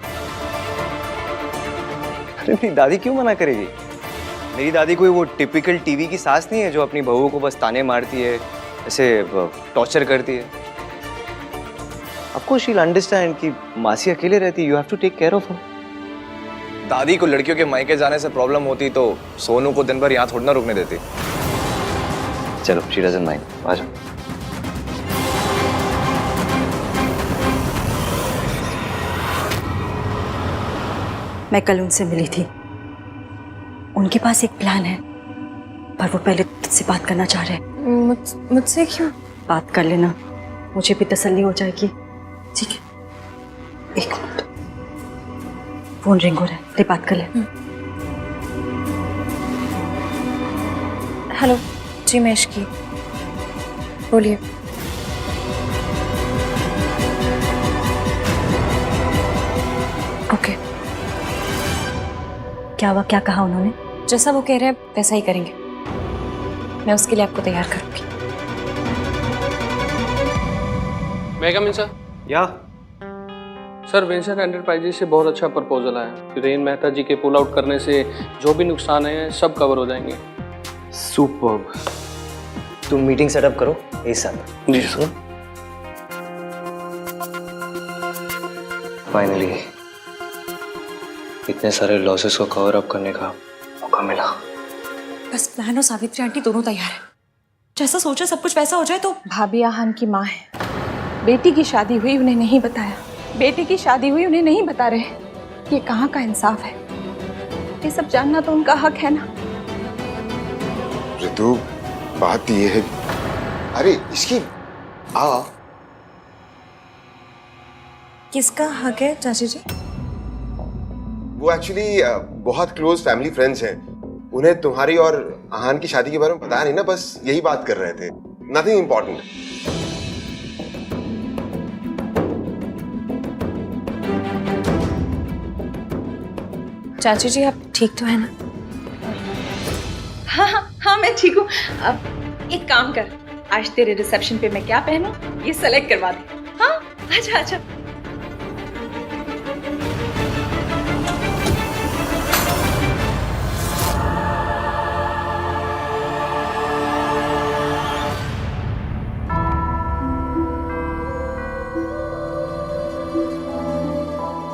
अरे मेरी दादी क्यों मना करेगी? मेरी दादी कोई वो टिपिकल टीवी की सास नहीं है जो अपनी बहू को बस ताने मारती है, ऐसे टॉर्चर करती है। आपको शी विल अंडरस्टैंड कि मासी अकेले रहती है, you have to take care of her. दादी को लड़कियों के मायके जाने से प्रॉब्लम होती तो सोनू को दिन भर यहाँ थोड़ा ना रुकने देती। चलो, शी डजंट माइंड, आ जाओ। मैं कल उनसे मिली थी, उनके पास एक प्लान है, पर वो पहले तुझसे बात करना चाह रहे हैं। मुझसे क्यों? बात कर लेना, मुझे भी तसल्ली हो जाएगी। ठीक है, एक मिनट, फोन रिंग हो रहा है, ले बात कर ले। हेलो जी, मैं इश्की, बोलिए। ओके, क्या हुआ, क्या कहा उन्होंने? जैसा वो कह रहे हैं वैसा ही करेंगे, मैं उसके लिए आपको तैयार करूंगी। मैं कम इन सर? या सर, वेंचर एंटरप्राइजेस से बहुत अच्छा प्रपोजल आया। वीरेन मेहता जी के पुल आउट करने से जो भी नुकसान है सब कवर हो जाएंगे। सुपर्ब। तुम मीटिंग सेटअप करो एक साथ। जी सर। फाइनली इतने सारे लॉसेस को कवर अप करने का मौका मिला। बस बहन और सावित्री आंटी दोनों तैयार है। जैसा सोचा सब कुछ वैसा हो जाए तो। भाभी आहान की माँ है, बेटी की शादी हुई उन्हें नहीं बताया, बेटी की शादी हुई उन्हें नहीं बता रहे। ये कहाँ का इंसाफ है? ये सब जानना तो उनका हक है ना। ऋतु, बात ये है, अरे इसकी आ किसका हक है चाची जी? वो एक्चुअली बहुत क्लोज फैमिली फ्रेंड्स हैं। उन्हें तुम्हारी और आहान की शादी के बारे में पता नहीं ना, बस यही बात कर रहे थे। Nothing important. चाची जी आप ठीक तो है ना? हाँ मैं ठीक हूँ। अब एक काम कर, आज तेरे रिसेप्शन पे मैं क्या पहनूं ये सेलेक्ट करवा दे। हाँ अच्छा अच्छा।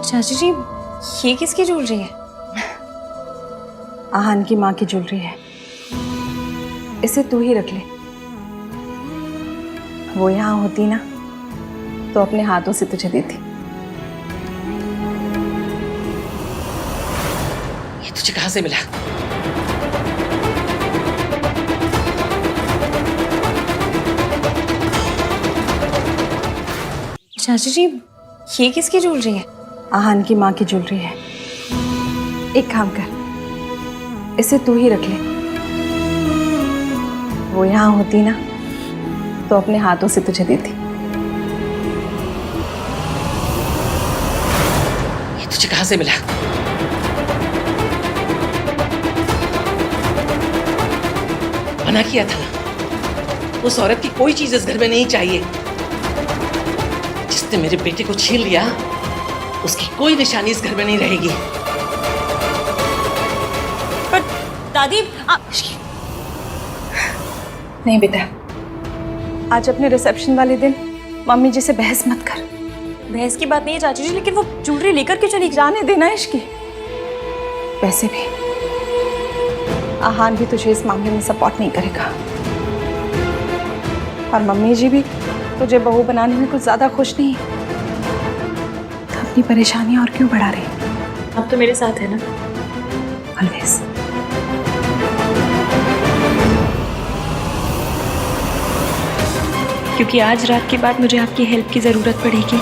चाची जी ये किसकी ज्वेलरी है? आहान की माँ की ज्वेलरी है, इसे तू ही रख ले। वो यहाँ होती ना तो अपने हाथों से तुझे देती। ये तुझे कहाँ से मिला? चाची जी ये किसकी ज्वेलरी है? आहान की माँ की ज्वेलरी है। एक काम कर, इसे तू ही रख ले। वो यहाँ होती ना तो अपने हाथों से तुझे देती। ये तुझे कहाँ से मिला? मना किया था ना, उस औरत की कोई चीज इस घर में नहीं चाहिए। जिसने मेरे बेटे को छीन लिया उसकी कोई निशानी इस घर में नहीं रहेगी। पर दादी आप। नहीं बेटा, आज अपने रिसेप्शन वाले दिन मम्मी जी से बहस मत कर। बहस की बात नहीं है चाची जी, लेकिन वो ज्वेलरी लेकर के चली जाने देना इश्की। वैसे भी आहान भी तुझे इस मामले में सपोर्ट नहीं करेगा, और मम्मी जी भी तुझे बहू बनाने में कुछ ज्यादा खुश नहीं। तो अपनी परेशानी और क्यों बढ़ा रही? अब तो मेरे साथ है ना ऑलवेज। क्योंकि आज रात के बाद मुझे आपकी हेल्प की जरूरत पड़ेगी।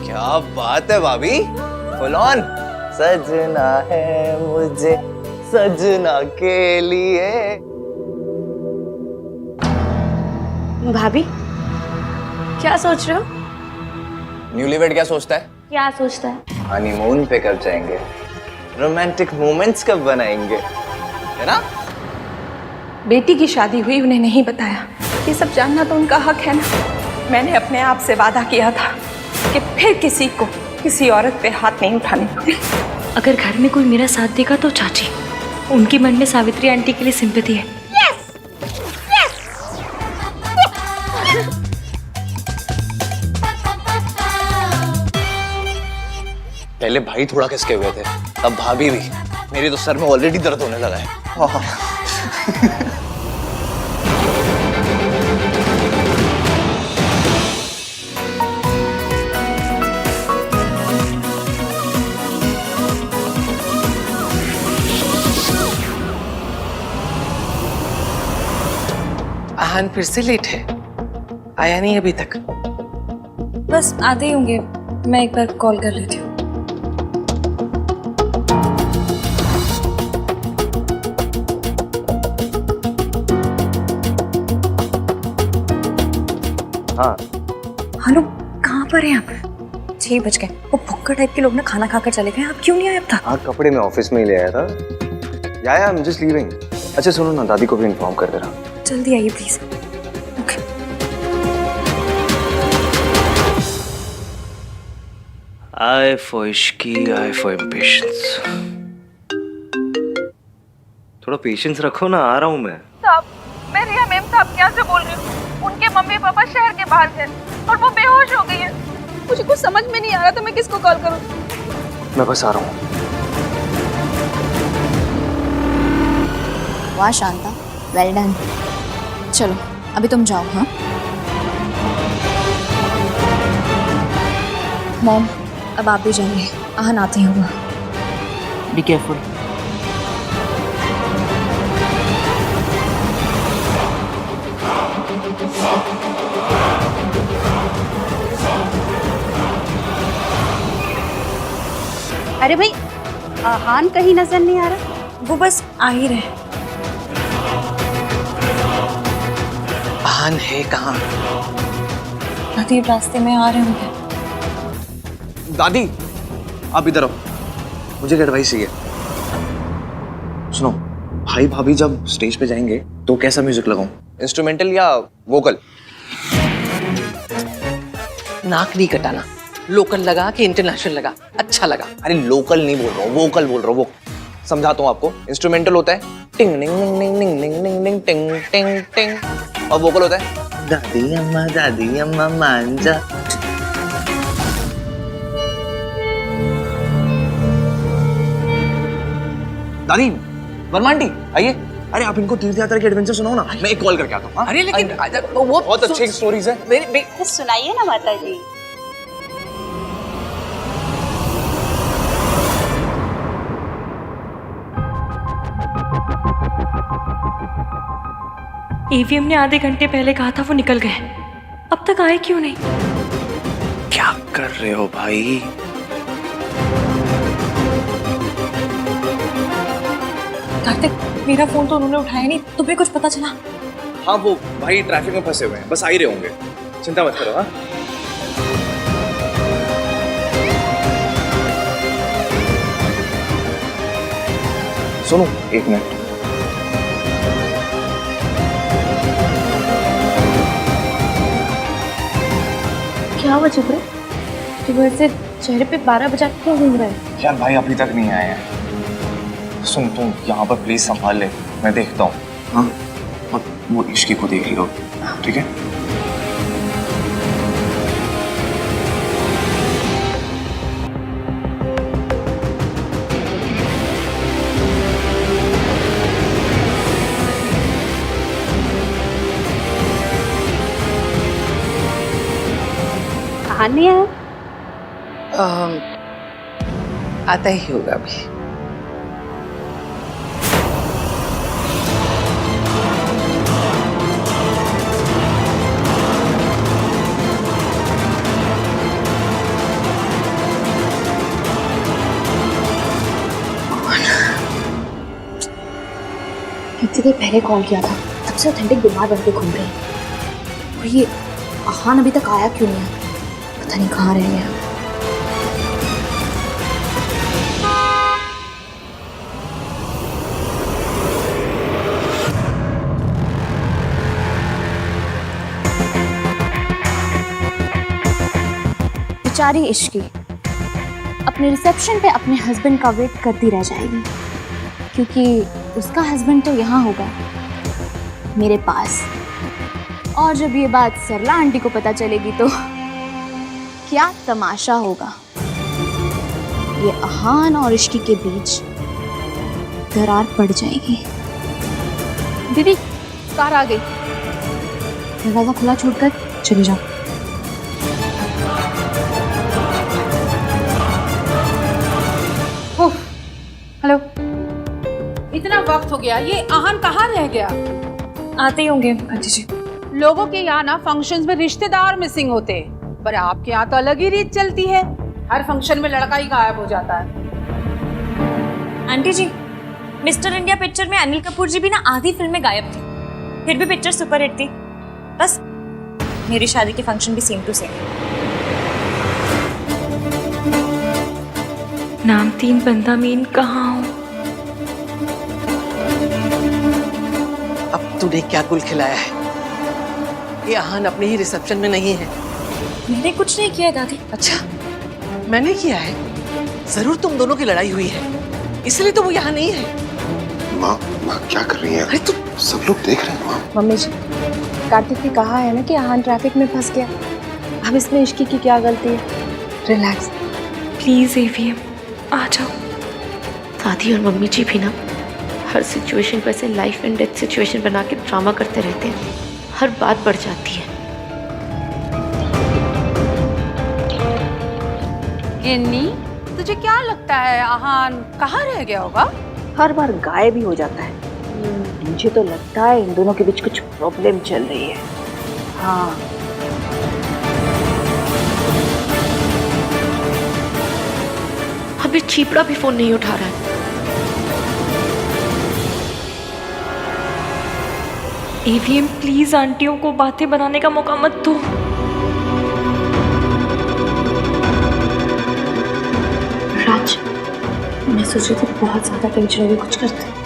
क्या बात है भाभी, फुल ऑन। सजना है मुझे सजना के लिए। भाभी क्या सोच रहे हो? न्यूलीवेड क्या सोचता है? क्या सोचता है? हनीमून पे कब जाएंगे, रोमांटिक मोमेंट्स कब बनाएंगे, है ना? बेटी की शादी हुई उन्हें नहीं बताया, ये सब जानना तो उनका हक है ना। मैंने अपने आप से वादा किया था कि फिर किसी को किसी औरत पे हाथ नहीं उठाने दूंगी। अगर घर में कोई मेरा साथ देगा तो चाची, उनके मन में सावित्री आंटी के लिए सिंपैथी है। पहले भाई थोड़ा खिसके हुए थे, अब भाभी भी। मेरे तो सर में ऑलरेडी दर्द होने लगा है। आहान फिर से लेट है, आया नहीं अभी तक। बस आते ही होंगे, मैं एक बार कॉल कर लेती हूँ। हाँ हेलो, कहाँ पर हैं आप? 6 बज गए। वो भुक्कड़ टाइप के लोग ना खाना खाकर चले गए, आप क्यों नहीं आए अब तक? हाँ, कपड़े मैं ऑफिस में ही ले आया था। या आई एम जस्ट लीविंग। अच्छा सुनो ना, दादी को भी इन्फॉर्म कर देना। जल्दी आइए please. Okay. I for Ishki, I for impatience. थोड़ा पेशेंस रखो ना, आ रहा हूँ मैं। साहब, मैं रिया मैम साहब के यहाँ से बोल रही हूँ। उनके मम्मी पापा शहर के बाहर थे और वो बेहोश हो गई है। मुझे कुछ समझ में नहीं आ रहा था मैं किसको कॉल करूँ। मैं बस आ रहा हूँ। वाह शांता, वेल डन। चलो अभी तुम जाओ। हाँ मॉम, अब आप भी जाइए, आहन आते होगा। Be careful. अरे भाई, आहान कहीं नजर नहीं आ रहा। वो बस आ ही रहे। आहान है कहाँ? नदीब रास्ते में आ रहे होंगे। दादी आप इधर आओ, मुझे एक एडवाइस चाहिए। सुनो, भाई भाभी जब स्टेज पे जाएंगे तो कैसा म्यूजिक लगाऊं, इंस्ट्रूमेंटल या वोकल? नाक नहीं कटाना, लोकल लगा कि इंटरनेशनल लगा, अच्छा लगा। अरे लोकल नहीं बोल रहा हूँ, वोकल बोल रहा हूँ। वो समझाता हूँ आपको। इंस्ट्रूमेंटल होता है टिंग निंग निंग निंग निंग निंग निंग निंग टिंग टिंग टिंग, और वोकल होता है दादी अम्मा मान जा। दादी, वर्मा आंटी आइए। अरे आप इनको तीर्थ यात्रा के एडवेंचर सुनाओ ना, मैं एक कॉल करके आता हूँ। अरे लेकिन वो बहुत अच्छी स्टोरीज है। तो सुनाइए ना माता जी। ईवीएम ने आधे घंटे पहले कहा था वो निकल गए, अब तक आए क्यों नहीं? क्या कर रहे हो भाई? कार्तिक, मेरा फोन तो उन्होंने उठाया नहीं, तुम्हें कुछ पता चला? हाँ वो भाई ट्रैफिक में फंसे हुए हैं, बस आ ही रहे होंगे, चिंता मत करो। हाँ सुनो एक मिनट। क्या हुआ चुप रहे? सुबह से चेहरे पे 12 बजा क्यों घूम रहे हैं? यार भाई अभी तक नहीं आए हैं। सुन तुम यहाँ पर प्लीज संभाल ले, मैं देखता हूँ। हाँ और वो इश्की को देख लियो, ठीक है? आहान नहीं आया? आता ही होगा अभी। इतनी देर पहले कॉल किया था, तब से ऑथेंटिक बीमार बन के घूम रहे हैं। और ये आहान अभी तक आया क्यों नहीं है? पता नहीं कहाँ रह गया। बेचारी इश्की अपने रिसेप्शन पे अपने हस्बैंड का वेट करती रह जाएगी, क्योंकि उसका हस्बैंड तो यहाँ होगा मेरे पास। और जब ये बात सरला आंटी को पता चलेगी तो क्या तमाशा होगा। ये आहान और इश्की के बीच दरार पड़ जाएगी। दीदी कार आ गई, दरवाजा खुला छोड़कर चली जाओ। हेलो, इतना वक्त हो गया, ये आहान कहाँ रह गया? आते ही होंगे आंटी जी। लोगों के यहाँ ना फंक्शंस में रिश्तेदार मिसिंग होते हैं, पर आपके यहाँ तो अलग ही रीत चलती है। हर फंक्शन में लड़का ही गायब हो जाता है। आंटी जी, मिस्टर इंडिया पिक्चर में अनिल कपूर जी भी ना आधी फिल्म में गायब थे, फिर भी पिक्चर सुपरहिट थी। बस मेरी शादी के फंक्शन भी सेम टू सेम। नाम 3 बंदा मीन कहाँ हो? तूने क्या गुल खिलाया है? ये आहान अपने ही रिसेप्शन में नहीं है। मैंने कुछ नहीं किया दादी। अच्छा, मैंने किया है? जरूर तुम दोनों की लड़ाई हुई है, इसलिए तो वो यहाँ नहीं है। माँ क्या कर रही है? अरे तू, सब लोग देख रहे हैं माँ। मम्मी जी, कार्तिक ने कहा है ना कि आहान ट्रैफिक में फंस गया। अब इसमें इश्की की क्या गलती है? रिलैक्स। प्लीज एवीएम आ जाओ। दादी और मम्मी जी भी ना हर सिचुएशन को ऐसे लाइफ एंड डेथ सिचुएशन बना के ड्रामा करते रहते हैं। हर बात बढ़ जाती है। इन्नी, तुझे क्या लगता है आहान कहाँ रह गया होगा? हर बार गायब ही हो जाता है। मुझे तो लगता है इन दोनों के बीच कुछ प्रॉब्लम चल रही है। हाँ, अभी चीपड़ा भी फोन नहीं उठा रहा है। एवीएम प्लीज आंटियों को बातें बनाने का मौका मत दो। राज, मैं सोच रही थी बहुत ज्यादा टेंशन होगी, कुछ करते।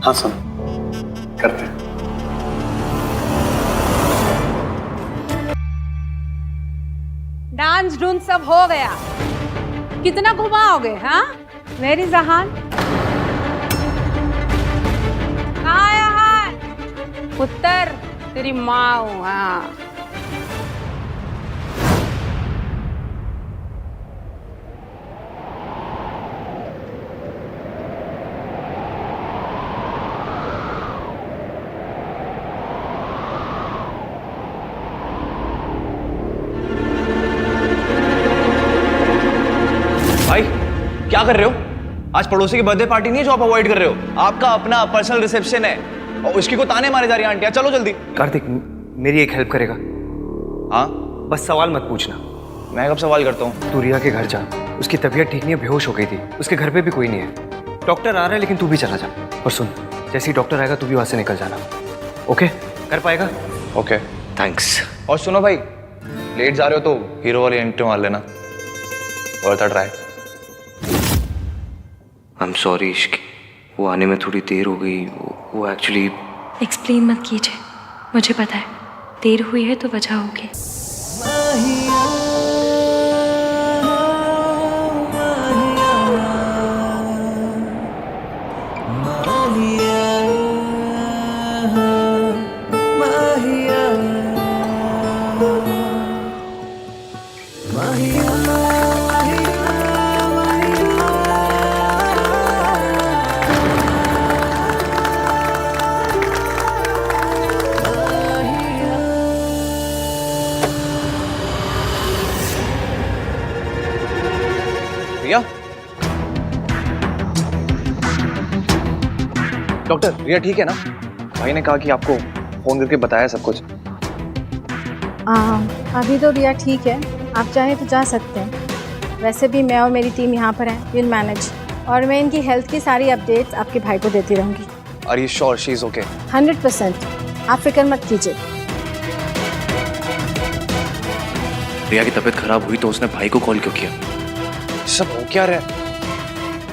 हाँ सुन, करते। डांस ढूंढ सब हो गया, कितना घुमाओगे? हाँ, वेयर इज आहान? कहाँ है आहान? पुत्र, तेरी माँ हूँ। हाँ, भाई क्या कर रहे हो? आज पड़ोसी की बर्थडे पार्टी नहीं है जो आप अवॉइड कर रहे हो। आपका अपना पर्सनल रिसेप्शन है और उसकी को ताने मारे जा रही है आंटियां। चलो जल्दी। कार्तिक, मेरी एक हेल्प करेगा? हाँ, बस सवाल मत पूछना। मैं कब सवाल करता हूँ? तू रिया के घर जा, उसकी तबीयत ठीक नहीं है, बेहोश हो गई थी। उसके घर पे भी कोई नहीं है। डॉक्टर आ रहा है लेकिन तू भी चला जा। और सुन, जैसे ही डॉक्टर आएगा तू भी वहां से निकल जाना। ओके? कर पाएगा? Okay, thanks. और सुनो भाई, लेट जा रहे हो तो हीरो वाली एंट्री मार लेना। Worth a try. I am sorry इश्क, वो आने में थोड़ी देर हो गई। वो एक्चुअली एक्सप्लेन मत कीजिए, मुझे पता है देर हुई है तो वजह होगी। रिया? डॉक्टर, रिया ठीक है ना? भाई ने कहा कि आपको फोन करके बताया सब कुछ। अभी तो रिया ठीक है, आप चाहें तो जा सकते हैं। वैसे भी मैं और मेरी टीम यहाँ पर है, विल मैनेज। और मैं इनकी हेल्थ की सारी अपडेट्स आपके भाई को देती रहूँगी। Are you sure she is okay? 100%, आप फिक्र मत कीजिए। रिया की तबीयत खराब हुई तो उसने भाई को कॉल क्यों किया? सब हो क्या रहा है?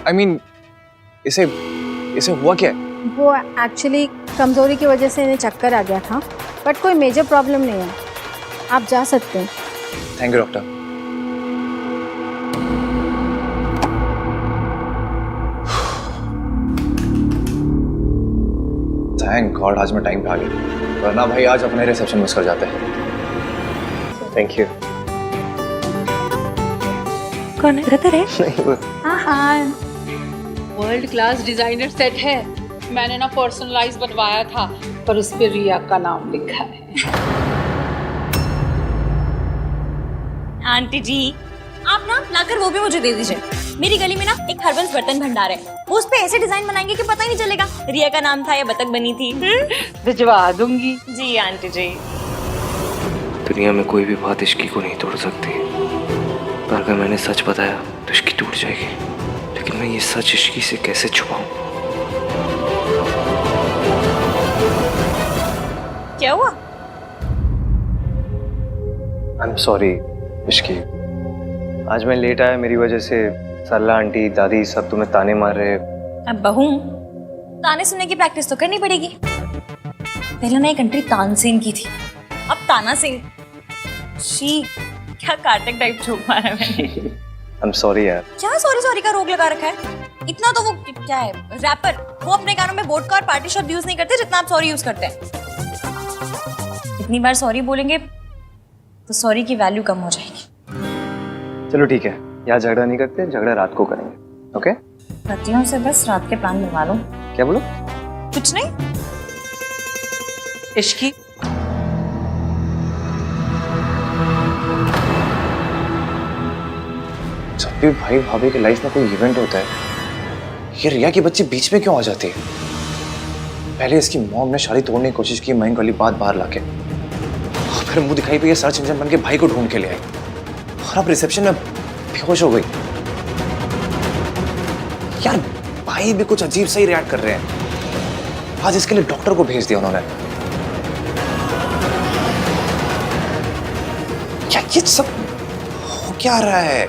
I mean, इसे हुआ क्या है? वो एक्चुअली कमज़ोरी की वजह से इन्हें चक्कर आ गया था, बट कोई मेजर प्रॉब्लम नहीं है, आप जा सकते हैं। Thank you doctor. Thank God आज मैं टाइम पे आ गया, वरना भाई आज अपने रिसेप्शन मिस कर जाते हैं। Thank you. कौन है? ब्रदर है? नहीं वो आहान वर्ल्ड क्लास डिजाइनर सेट है। मैंने ना पर्सनलाइज बनवाया था, पर उस पे रिया का नाम लिखा है। आंटी जी, आप ना लाकर वो भी मुझे दे दीजिए। मेरी गली में ना एक हर्बल्स बर्तन भंडार है, वो उस पे ऐसे डिजाइन बनाएंगे कि पता ही नहीं चलेगा रिया का नाम था या बतख बनी थी। भिजवा दूंगी। जी आंटी जी। दुनिया में कोई भी बात इश्की को नहीं तोड़ सकती, पर अगर मैंने सच बताया तो इश्की टूट जाएगी। लेकिन मैं ये सच इश्की से कैसे छुपाऊं? क्या हुआ? आई एम सॉरी इश्की, आज मैं लेट आया, मेरी वजह से सरला आंटी दादी सब तुम्हें ताने मार रहे। अब बहू ताने सुनने की प्रैक्टिस तो करनी पड़ेगी। पहले ना एक एंट्री तानसेन की थी, अब तानासेन। शी, क्या कार्तिक टाइप जोक मारा मैंने। I'm sorry यार। क्या सॉरी सॉरी का रोग लगा रखा है? इतना तो वो क्या है, रैपर, वो अपने गानों में वोडका और पार्टी शब्द यूज नहीं करते जितना आप सॉरी यूज करते हैं। इतनी बार सॉरी बोलेंगे तो सॉरी की वैल्यू कम हो जाएगी। चलो ठीक है, यहाँ झगड़ा नहीं करते, झगड़ा रात को करेंगे, ओके? पतियों से बस रात के प्लान बनवा लो। क्या बोलो? कुछ नहीं। इश्की, जब भी भाई भाभी की लाइफ में कोई इवेंट होता है, ये रिया की बच्ची बीच में क्यों आ जाती है? पहले इसकी मॉम ने शादी तोड़ने की कोशिश की मयंक वाली बात बाहर लाके, और फिर मुंह दिखाई पे ये सर्च इंजन बन के भाई को ढूंढ के ले आई, और अब रिसेप्शन में बेहोश हो गई। यार भाई भी कुछ अजीब सा ही रिएक्ट कर रहे हैं। आज इसके लिए डॉक्टर को भेज दिया उन्होंने। क्या ये सब हो क्या रहा है?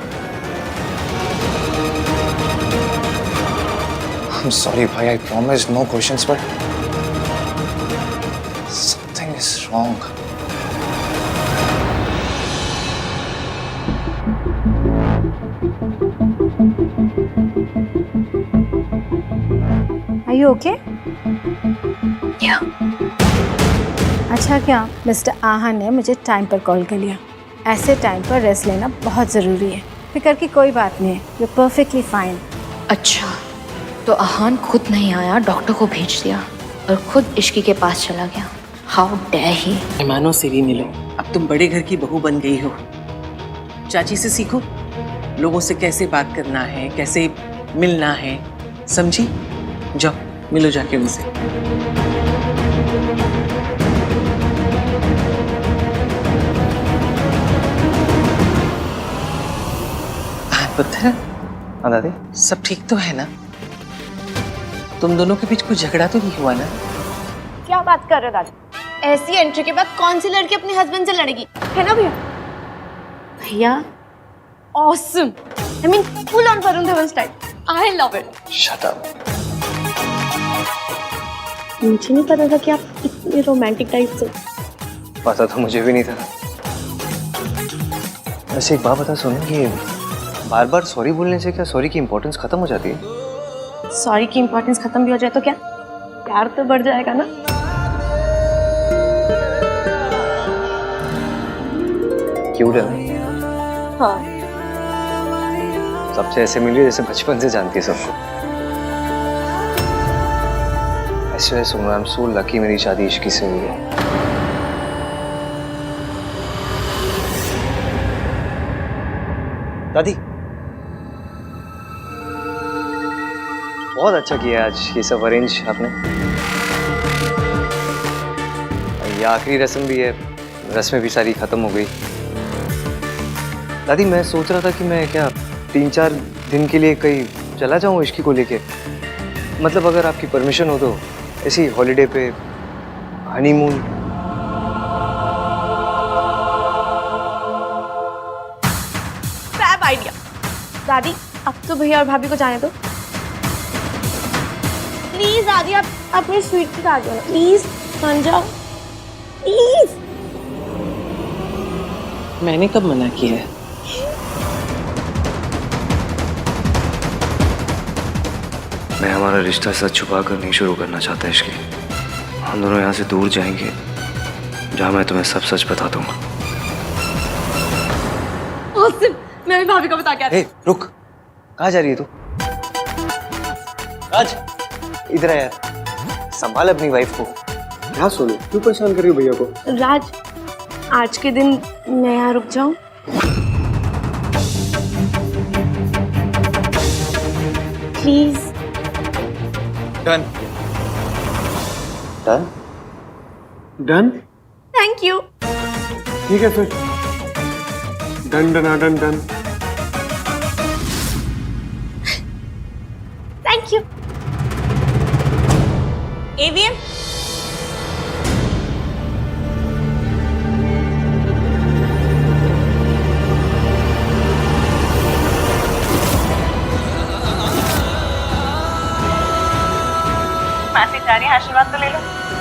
I'm sorry भाई, I promise no questions, but something is wrong. Are you okay? Yeah. अच्छा क्या मिस्टर आहा ने मुझे टाइम पर कॉल कर लिया। ऐसे टाइम पर रेस्ट लेना बहुत ज़रूरी है। फिक्र की कोई बात नहीं है, यू परफेक्टली फाइन। अच्छा, तो आहान खुद नहीं आया, डॉक्टर को भेज दिया और खुद इश्की के पास चला गया। How dare he. मेहमानों से भी मिलो, अब तुम बड़े घर की बहू बन गई हो। चाची से सीखो, लोगों से कैसे बात करना है, कैसे मिलना है, समझी? जाओ मिलो जाके उनसे। पत्थर, हाँ दादी? सब ठीक तो है ना? तुम दोनों के बीच कोई झगड़ा तो नहीं हुआ ना? क्या बात कर रहे हो दादी? ऐसी एंट्री के बाद कौन सी लड़की अपने हस्बैंड से लड़ेगी, है ना भैया? भैया awesome, I mean full on Varun Dhawan style. I love it. Shut up. मुझे नहीं पता था कि आप इतने रोमांटिक टाइप से। पता तो मुझे भी नहीं था। वैसे एक बात बता सोनू, ये बार बार सॉरी बोलने से क्या सॉरी की इम्पोर्टेंस खत्म हो जाती है? सॉरी की इम्पोर्टेंस खत्म भी हो जाए तो क्या प्यार तो बढ़ जाएगा ना? क्यूट है ना? हाँ। सबसे ऐसे मिली जैसे बचपन से जानती है सबको। ऐसे Sonu, I am so lucky मेरी शादी इश्की से हुई है। दादी, बहुत अच्छा किया आज ये सब अरेंज आपने। ये आखिरी रस्म भी है, रस्में भी सारी खत्म हो गई। दादी मैं सोच रहा था कि मैं क्या 3-4 दिन के लिए कहीं चला जाऊं इश्की को लेके, मतलब अगर आपकी परमिशन हो तो ऐसी हॉलीडे पे, हनीमून। Fab idea. दादी अब तो भैया और भाभी को जाने दो प्लीज। दादी आप अपनी स्वीट की आ जाओ प्लीज, मान जाओ प्लीज। मैंने कब मना किया है? मैं हमारा रिश्ता सच छुपा कर नहीं शुरू करना चाहता इश्की। हम दोनों यहाँ से दूर जाएंगे जहाँ मैं तुम्हें सब सच बता दूंगा। मैं भी भाभी को बता के आती हूँ। रुक, कहाँ जा रही है तू? राज इधर आ यार, संभाल अपनी वाइफ को। क्या सोनू, क्यों परेशान कर रही हो भैया को? राज आज के दिन मैं यहाँ रुक जाऊं? Please. Done. Done? Done? Thank you. ठीक है फिर, done done done done. Thank you. AVM hello